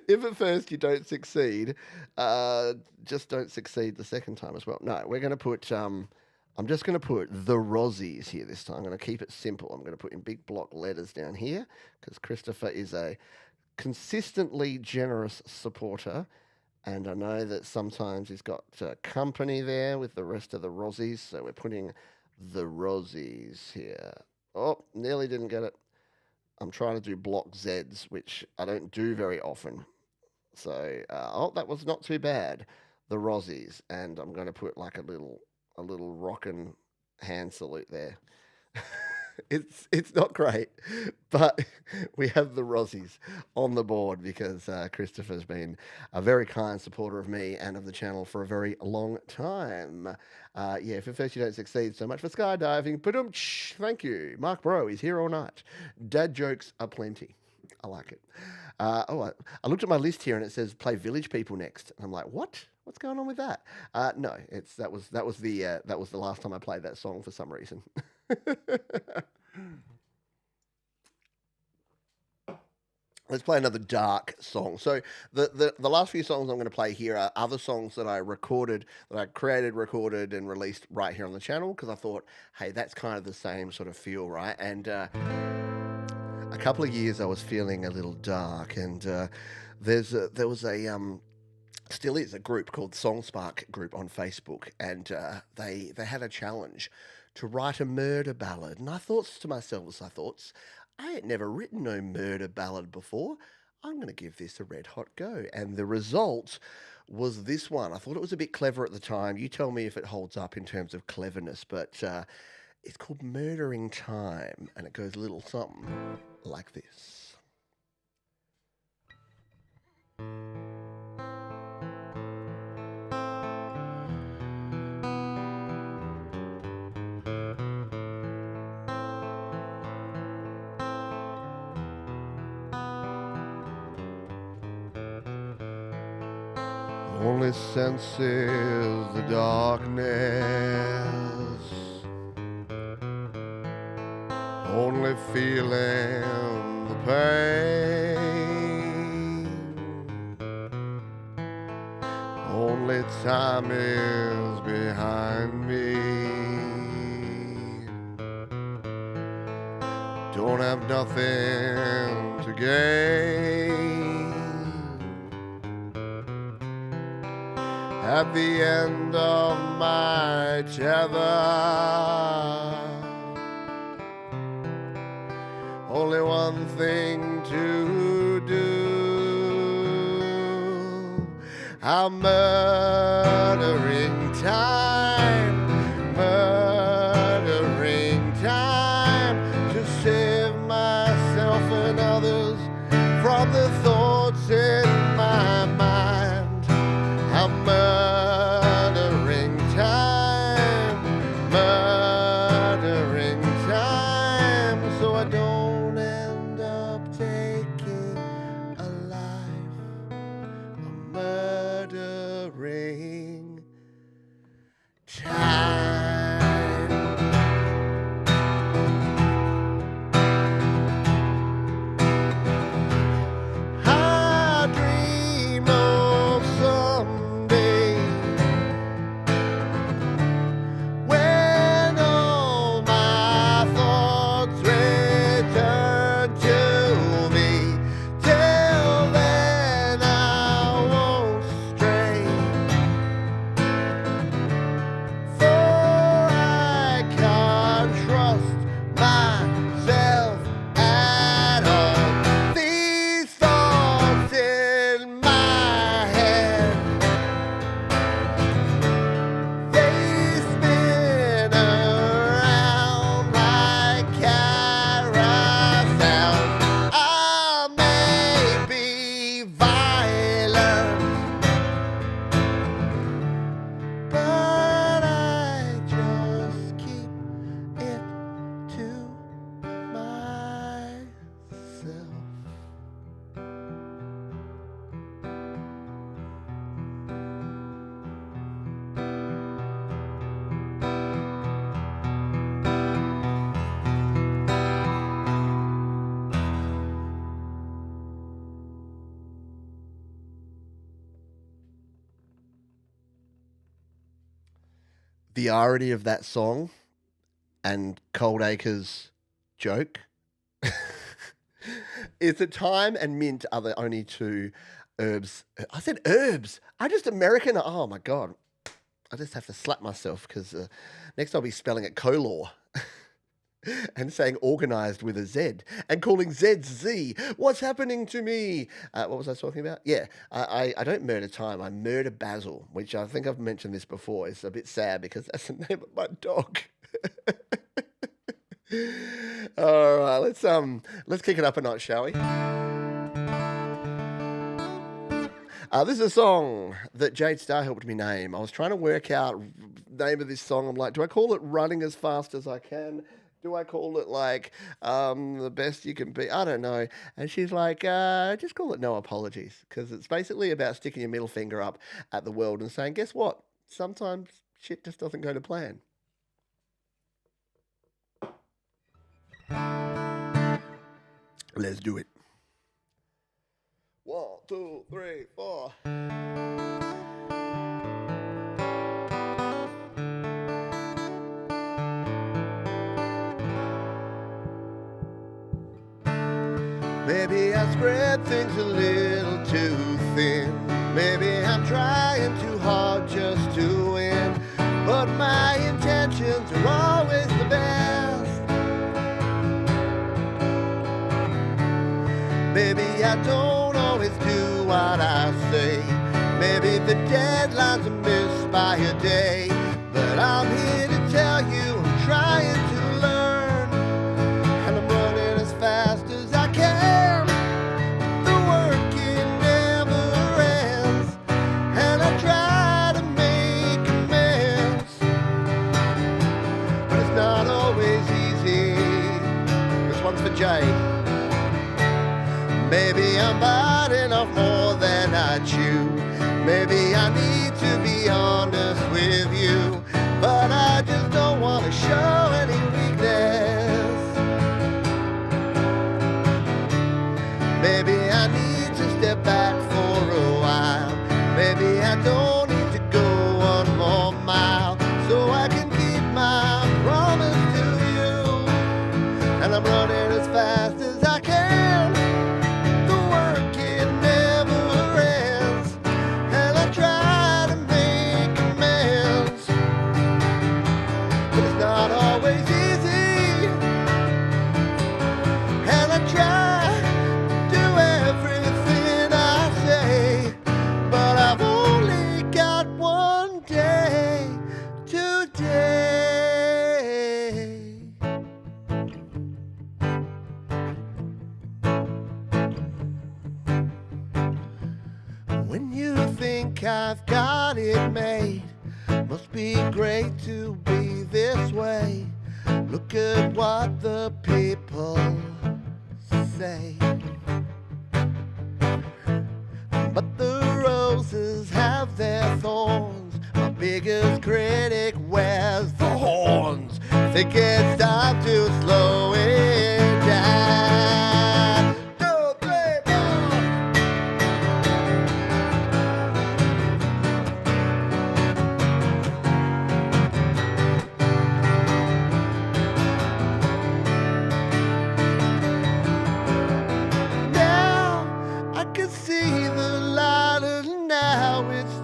If at first you don't succeed, just don't succeed the second time as well. No, we're going to put, I'm just going to put the Rossies here this time. I'm going to keep it simple. I'm going to put in big block letters down here, because Christopher is a consistently generous supporter And I know that sometimes he's got company there with the rest of the Rosies. So we're putting the Rosies here. Oh, nearly didn't get it. I'm trying to do block Zs, which I don't do very often. So, oh, that was not too bad. The Rosies. And I'm going to put like a little rockin' hand salute there. It's not great, but we have the Rossies on the board because Christopher's been a very kind supporter of me and of the channel for a very long time. Yeah, if at first you don't succeed, so much for skydiving. Thank you. Mark Bro is here all night. Dad jokes are plenty. I like it. I looked at my list here and it says play Village People next. And I'm like, what? What's going on with that? No, that was the last time I played that song for some reason. Let's play another dark song. So the last few songs I'm going to play here are other songs that I recorded, that I created, recorded, and released right here on the channel because I thought, hey, that's kind of the same sort of feel, right? And a couple of years I was feeling a little dark, and there was a still is a group called Songspark group on Facebook, and they had a challenge to write a murder ballad. And I thought to myself, as I thought, I ain't never written no murder ballad before. I'm going to give this a red hot go. And the result was this one. I thought it was a bit clever at the time. You tell me if it holds up in terms of cleverness, but it's called Murdering Time, and it goes a little something like this. Only sense is the darkness. Only feeling the pain. Only time is behind me. Don't have nothing to gain. At the end of my tether, only one thing to do. I'm murdering time, murdering time to save myself and others from the thoughts in my mind. I'm murdering time, murdering time, so I don't end up taking a life. I'm murdering time. I dream of someday when all my thoughts return to me. Till then I won't stray, for I can't trust myself at all. These thoughts in my head, they spin around like carousels. I may be violent, but I just keep it to myself. The irony of that song and Cold Acre's joke is that Time and Mint are the only two Herbs. I said herbs. I just American. Oh my God. I just have to slap myself because next I'll be spelling it color and saying organized with a Z and calling Z's Z. What's happening to me? What was I talking about? Yeah, I don't murder time. I murder Basil, which I think I've mentioned this before. It's a bit sad because that's the name of my dog. All right, let's kick it up a notch, shall we? This is a song that Jade Starr helped me name. I was trying to work out name of this song. I'm like, do I call it "Running as Fast as I Can"? Do I call it like "The Best You Can Be"? I don't know. And she's like, just call it "No Apologies," because it's basically about sticking your middle finger up at the world and saying, guess what? Sometimes shit just doesn't go to plan. Let's do it. 1, 2, 3, 4. Maybe I spread things a little too thin. Maybe I'm trying too hard just to win. But my intentions are always the best. Maybe I don't always do what I say. Maybe the deadlines are missed by a day. But I'm here to tell you I'm trying to learn. And I'm running as fast as I can. The work, it never ends. And I try to make amends. But it's not always easy. This one's for Jade. Maybe I'm biting off more than I chew. Maybe I need to be honest with you. But I just don't want to show any weakness. Maybe I need to step back for a while. Maybe I don't need to go 1 more mile. So I can keep my promise to you. And I'm running as fast as I can. When you think I've got it made, must be great to be this way. Look at what the people say. But the roses have their thorns. My biggest critic wears the horns. Think it's time to slow it down. 2, 3, 4.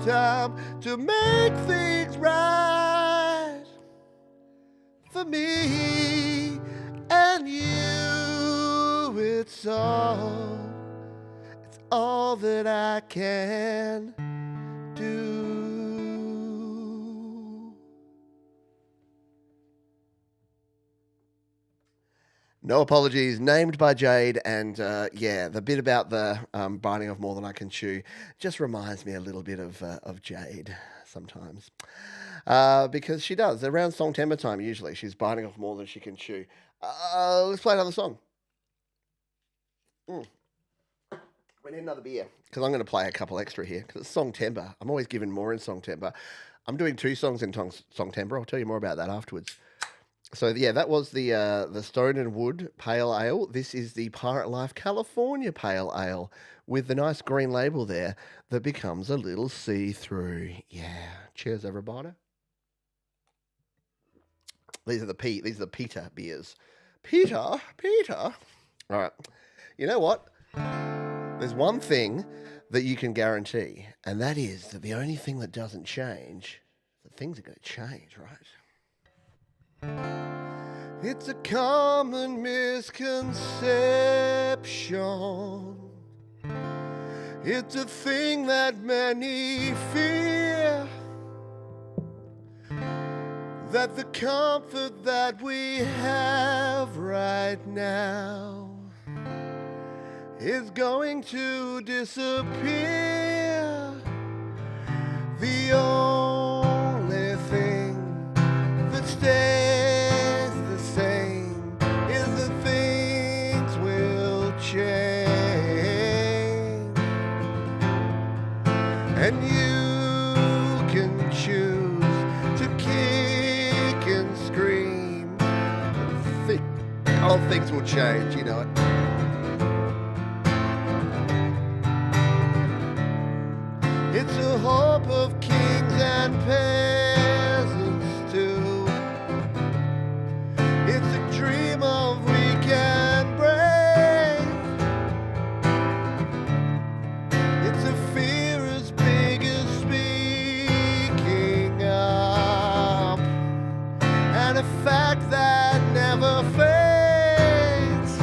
Time to make things right for me and you. It's all that I can do. No Apologies, named by Jade, and yeah, the bit about the biting off more than I can chew just reminds me a little bit of Jade sometimes, because she does around Songtember time. Usually, she's biting off more than she can chew. Let's play another song. We need another beer because I'm going to play a couple extra here because it's Songtember. I'm always giving more in Songtember. I'm doing 2 songs in Songtember. I'll tell you more about that afterwards. So yeah, that was the Stone and Wood Pale Ale. This is the Pirate Life California Pale Ale with the nice green label there that becomes a little see-through. Yeah. Cheers, everybody. These are the Peter beers. Peter. All right. You know what? There's one thing that you can guarantee, and that is that the only thing that doesn't change, that things are going to change, right? It's a common misconception. It's a thing that many fear, that the comfort that we have right now is going to disappear. The only thing that stays the same is that things will change, and you can choose to kick and scream and think all things will change, you know it. It's a hope of kings and peasants too. It's a dream of weak and brave. It's a fear as big as speaking up, and a fact that never fades.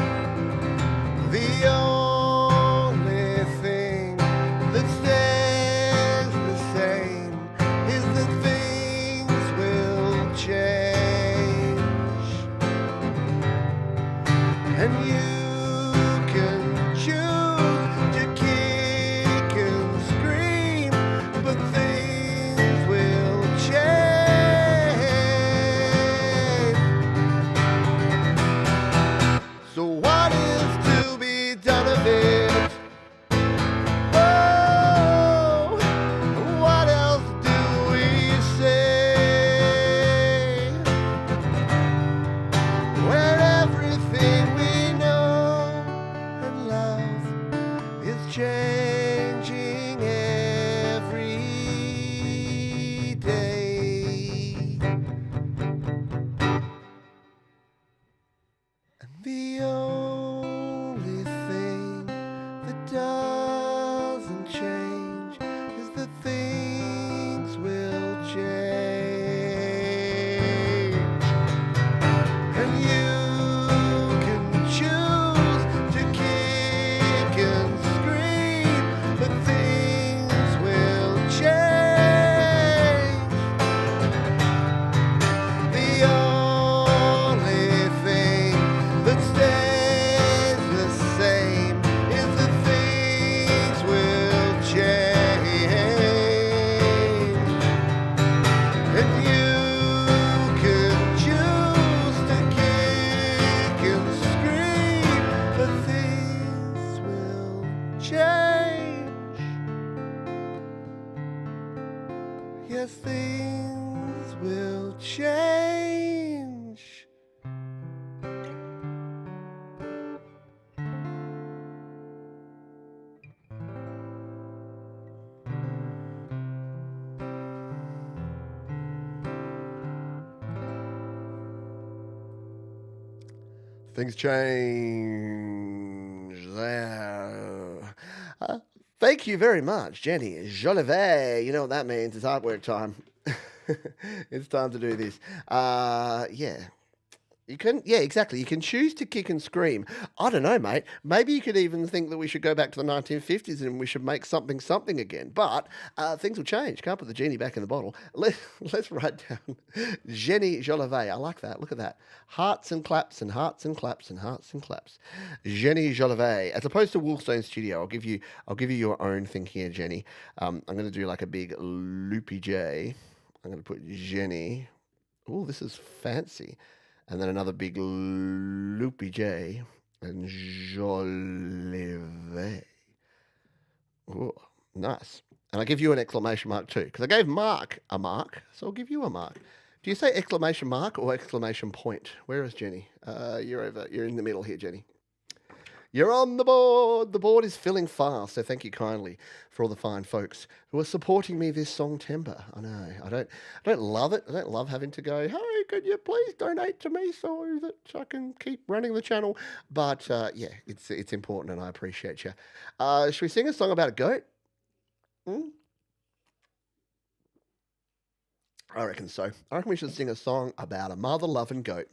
The only thing that stays the same is that things will change, and you can choose to kick and scream, but things will change. So what is to be done of it? Oh, what else do we say when everything we know and love is changing every day? And the only thing that doesn't change is that things will change, and you can choose to kick and scream, but things will change. The only thing that stays the same is that things will change, and you can choose to kick and scream, but things will change. Yes, things will change. Things change there. Thank you very much, Jenny Jolivet. You know what that means. It's artwork time. It's time to do this. Yeah. You can, yeah, exactly. You can choose to kick and scream. I don't know, mate. Maybe you could even think that we should go back to the 1950s and we should make something again. But things will change. Can't put the genie back in the bottle. Let's write down Jenny Jolivet. I like that. Look at that. Hearts and claps and hearts and claps and hearts and claps. Jenny Jolivet, as opposed to Woolstone Studio. I'll give you your own thing here, Jenny. I'm going to do like a big loopy J. I'm going to put Jenny. Oh, this is fancy. And then another big loopy J and Jolivet. Oh, nice. And I give you an exclamation mark too, because I gave Mark a mark, so I'll give you a mark. Do you say exclamation mark or exclamation point? Where is Jenny? You're in the middle here, Jenny. You're on the board. The board is filling fast, so thank you kindly for all the fine folks who are supporting me this Songtember. I know I don't love it. I don't love having to go, hey, could you please donate to me so that I can keep running the channel? But yeah, it's important, and I appreciate you. Should we sing a song about a goat? Mm, I reckon so. I reckon we should sing a song about a mother loving goat.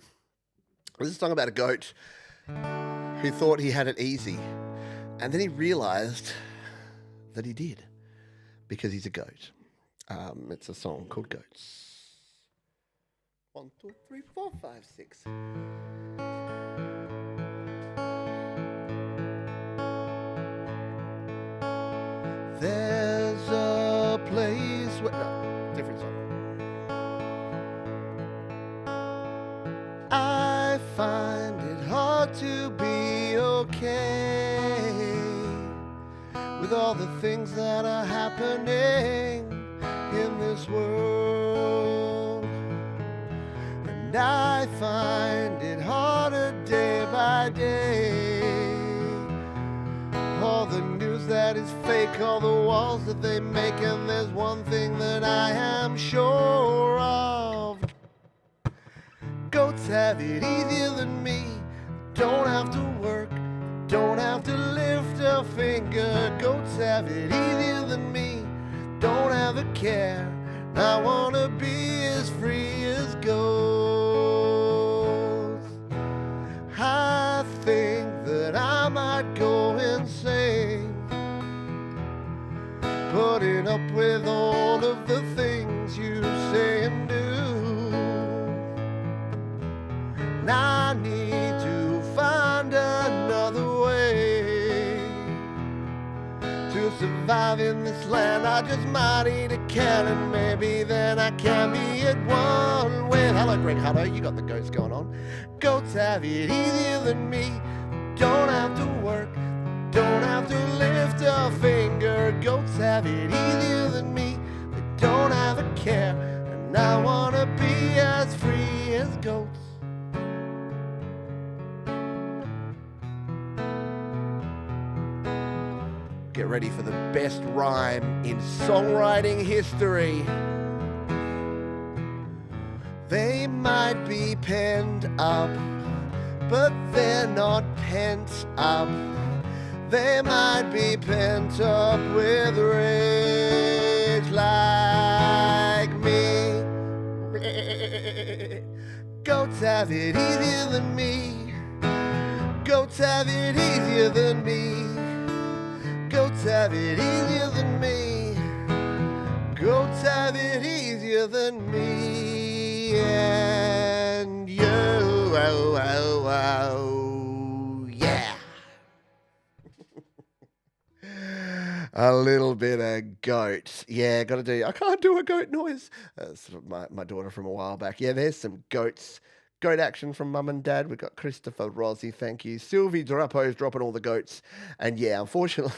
This is a song about a goat who thought he had it easy, and then he realized that he did because he's a goat. It's a song called Goats. One, two, three, four, five, six. There's a place where. No, different song. I find it hard to be okay with all the things that are happening in this world. And I find it harder day by day. All the news that is fake, all the walls that they make, and there's one thing that I am sure of. Goats have it easier than me. Don't have to work, don't have to lift a finger. Goats have it easier than me. Don't have a care. I wanna be as free as goats. I think that I might go insane, putting up with all of the things you say and do. And I need to find another way to survive in this land. I just might eat a can, and maybe then I can be at one with. Hello, Greg Hutto, you got the goats going on. Goats have it easier than me. Don't have to work, don't have to lift a finger. Goats have it easier than me. They don't have a care, and I wanna be as free as goats. Get ready for the best rhyme in songwriting history. They might be penned up, but they're not pent up. They might be pent up with rage like me. Goats have it easier than me. Goats have it easier than me. Goats have it easier than me. Goats have it easier than me. And you, oh, oh, oh, yeah. A little bit of goat. Yeah, got to do. I can't do a goat noise. That's my daughter from a while back. Yeah, there's some goats. Goat action from Mum and Dad. We've got Christopher Rossi, thank you. Sylvie Drapo's dropping all the goats. And yeah, unfortunately,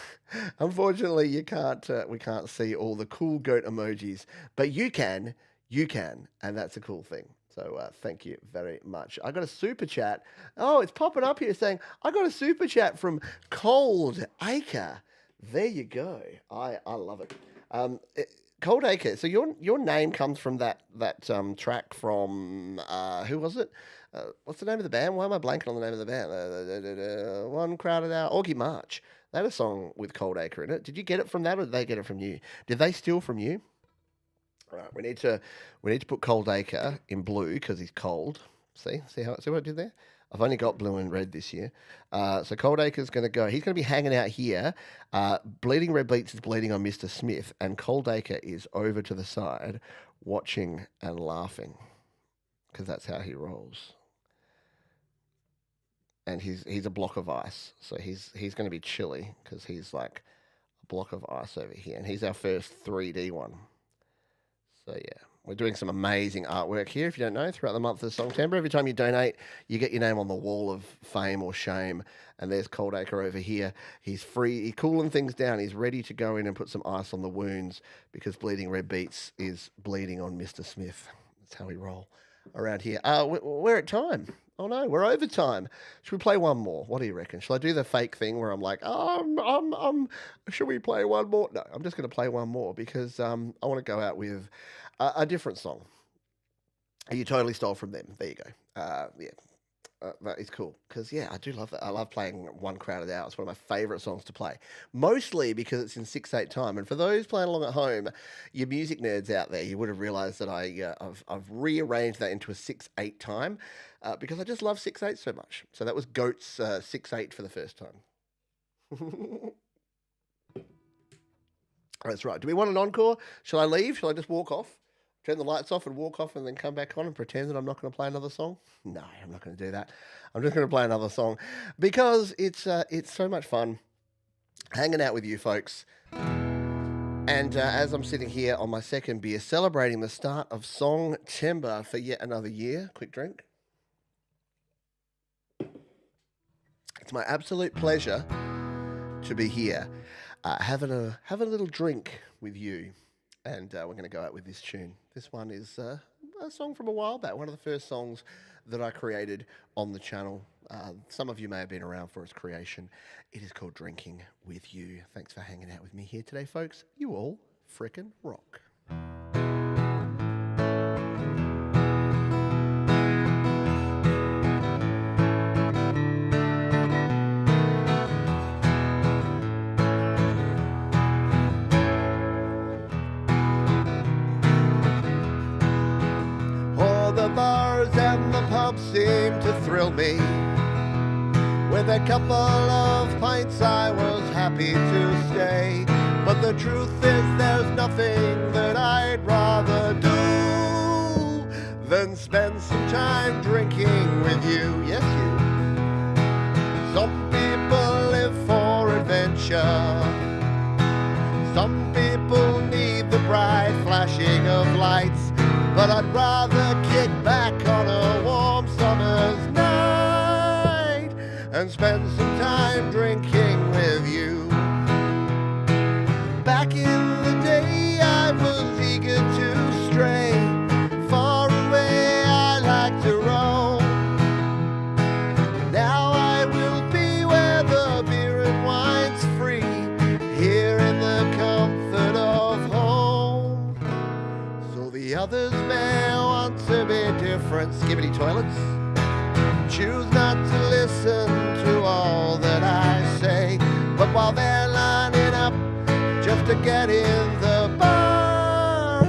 we can't see all the cool goat emojis, but you can, and that's a cool thing. So thank you very much. I got a super chat. Oh, it's popping up here saying I got a super chat from Cold Acre. There you go. I love it. Cold Acre. So your name comes from that track from who was it? What's the name of the band? Why am I blanking on the name of the band? One Crowded Out. Augie March. They had a song with Cold Acre in it. Did you get it from that, or did they get it from you? Did they steal from you? All right. We need to put Cold Acre in blue because he's cold. See what I did there? I've only got blue and red this year. So Cold Acre's going to go. He's going to be hanging out here. Bleeding Red Beats is bleeding on Mr. Smith, and Cold Acre is over to the side, watching and laughing, because that's how he rolls. And he's a block of ice, so he's going to be chilly because he's like a block of ice over here, and he's our first 3D one. So yeah. We're doing some amazing artwork here, if you don't know, throughout the month of Songtember. Every time you donate, you get your name on the wall of fame or shame. And there's Cold Acre over here. He's free. He's cooling things down. He's ready to go in and put some ice on the wounds because Bleeding Red Beats is bleeding on Mr. Smith. That's how we roll around here. We're at time. Oh no, we're over time. Should we play one more? What do you reckon? Shall I do the fake thing where I'm like, should we play one more? No, I'm just going to play one more because I want to go out with a different song. You totally stole from them. There you go. Yeah. That is cool because yeah, I do love that. I love playing One Crowded Hour. It's one of my favorite songs to play, mostly because it's in 6/8 time. And for those playing along at home, you music nerds out there, you would have realised that I've rearranged that into a 6/8 time because I just love 6/8 so much. So that was Goat's 6/8 for the first time. That's right. Do we want an encore? Shall I leave? Shall I just walk off? Turn the lights off and walk off and then come back on and pretend that I'm not going to play another song? No, I'm not going to do that. I'm just going to play another song because it's so much fun hanging out with you folks. And as I'm sitting here on my second beer, celebrating the start of Song Timber for yet another year. Quick drink. It's my absolute pleasure to be here, having a little drink with you. And we're going to go out with this tune. This one is a song from a while back, one of the first songs that I created on the channel. Some of you may have been around for its creation. It is called Drinking With You. Thanks for hanging out with me here today, folks. You all frickin' rock. The bars and the pubs seem to thrill me. With a couple of pints I was happy to stay. But the truth is there's nothing that I'd rather do than spend some time drinking with you. Yes, you. Some people live for adventure. Some people need the bright flashing of lights. But I'd rather kick back on a warm summer's night and spend some time drinking with you. Back in the day I was eager to stray. Far away I like to roam. Now I will be where the beer and wine's free, here in the comfort of home. So the others may want to be different. Skibbity toilets. Choose not to listen to all that I say. But while they're lining up just to get in the bar,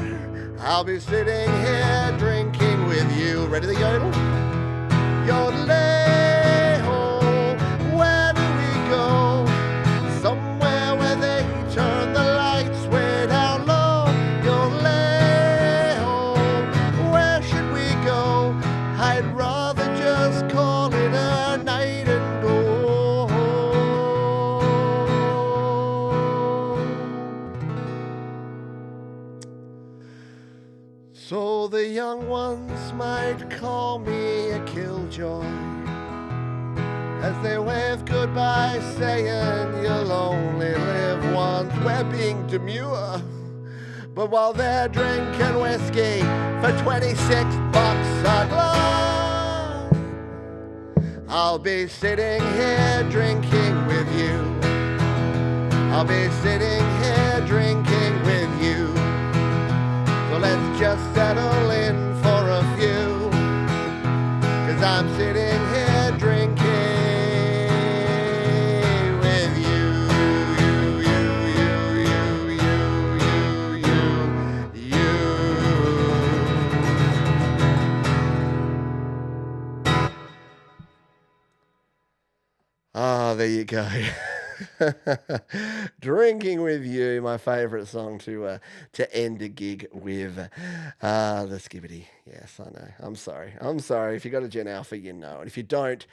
I'll be sitting here drinking with you. Ready to yodel? Yodelay-ho, where do we go? Somewhere where they turn the lights way down low. Yodelay-ho, where should we go? I'd rather just call it a night and go home. So the young ones might call me a killjoy as they wave goodbye saying you'll only live once. We're being demure, but while they're drinking whiskey for 26 bucks a glass, I'll be sitting here drinking with you. I'll be sitting here drinking with you. So let's just settle in for a few, 'cause I'm sitting here drinking with you. Ah, there you go. Drinking with You, my favourite song to end a gig with. The Skibbity. Yes, I know. I'm sorry. If you got a Gen Alpha, you know. And if you don't,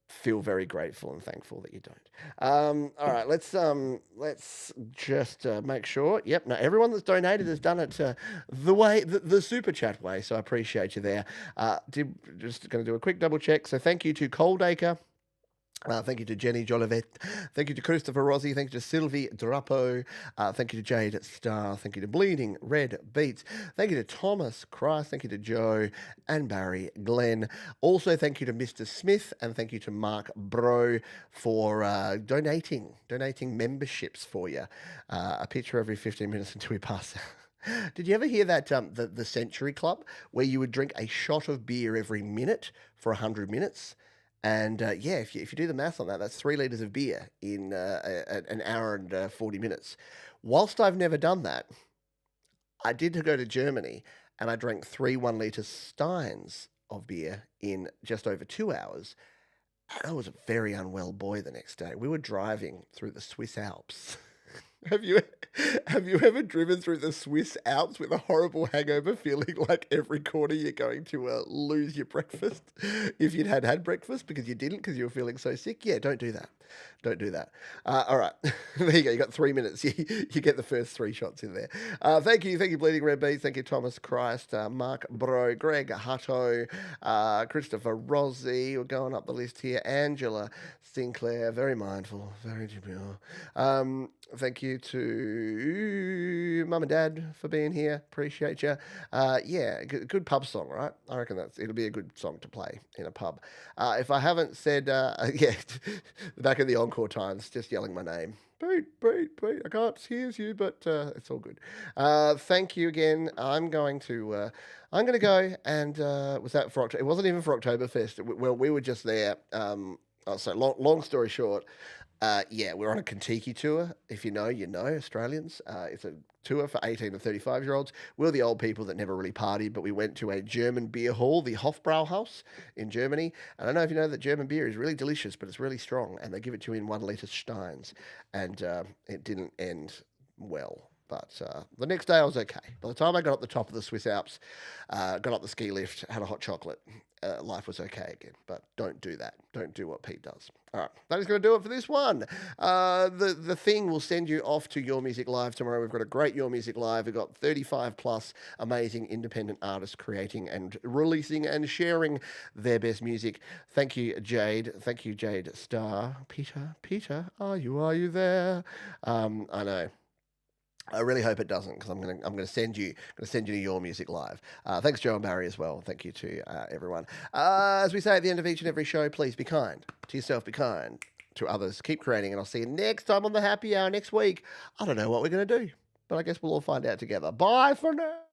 feel very grateful and thankful that you don't. All right, let's just make sure. Yep, no, everyone that's donated has done it the super chat way. So I appreciate you there. Just going to do a quick double check. So thank you to Coldacre. Thank you to Jenny Jolivet. Thank you to Christopher Rossi. Thank you to Sylvie Drapeau. Thank you to Jade Star. Thank you to Bleeding Red Beats. Thank you to Thomas Christ. Thank you to Joe and Barry Glenn. Also, thank you to Mr. Smith. And thank you to Mark Bro for donating memberships for you. A picture every 15 minutes until we pass out. Did you ever hear that the Century Club, where you would drink a shot of beer every minute for 100 minutes? And yeah, if you do the math on that, that's 3 liters of beer in an hour and 40 minutes. Whilst I've never done that, I did go to Germany and I drank 3 1 liter steins of beer in just over 2 hours. And I was a very unwell boy the next day. We were driving through the Swiss Alps. Have you have you ever driven through the Swiss Alps with a horrible hangover, feeling like every corner you're going to lose your breakfast if you'd had breakfast because you didn't because you were feeling so sick? Yeah, don't do that. Don't do that. All right, there you go. You got 3 minutes. You get the first 3 shots in there. Thank you, Bleeding Red Beats. Thank you, Thomas Christ, Mark Bro, Greg Hutto, Christopher Rossi. We're going up the list here. Angela Sinclair, very mindful, very demure. Thank you to Mum and Dad for being here. Appreciate you. Yeah, good pub song, right? I reckon it'll be a good song to play in a pub. If I haven't said, yeah, back in the encore times, just yelling my name. Pete, I can't hear you, but it's all good. Thank you again. I'm going to go and was that for October? It wasn't even for Oktoberfest. Well, we were just there. So long story short, yeah, we're on a Kentucky tour. If you know, you know, Australians. It's a tour for 18 to 35-year-olds. We're the old people that never really partied, but we went to a German beer hall, the Hofbrauhaus in Germany. And I don't know if you know that German beer is really delicious, but it's really strong, and they give it to you in 1 liter steins. And it didn't end well. But the next day I was okay. By the time I got up the top of the Swiss Alps, got up the ski lift, had a hot chocolate, life was okay again. But don't do that. Don't do what Pete does. All right, that is going to do it for this one. The thing will send you off to Your Music Live tomorrow. We've got a great Your Music Live. We've got 35 plus amazing independent artists creating and releasing and sharing their best music. Thank you, Jade. Thank you, Jade Star. Peter, are you there? I know. I really hope it doesn't, because I'm gonna send you to Your Music Live. Thanks, Joe and Barry, as well. Thank you to everyone. As we say at the end of each and every show, please be kind to yourself, be kind to others. Keep creating, and I'll see you next time on the Happy Hour next week. I don't know what we're gonna do, but I guess we'll all find out together. Bye for now.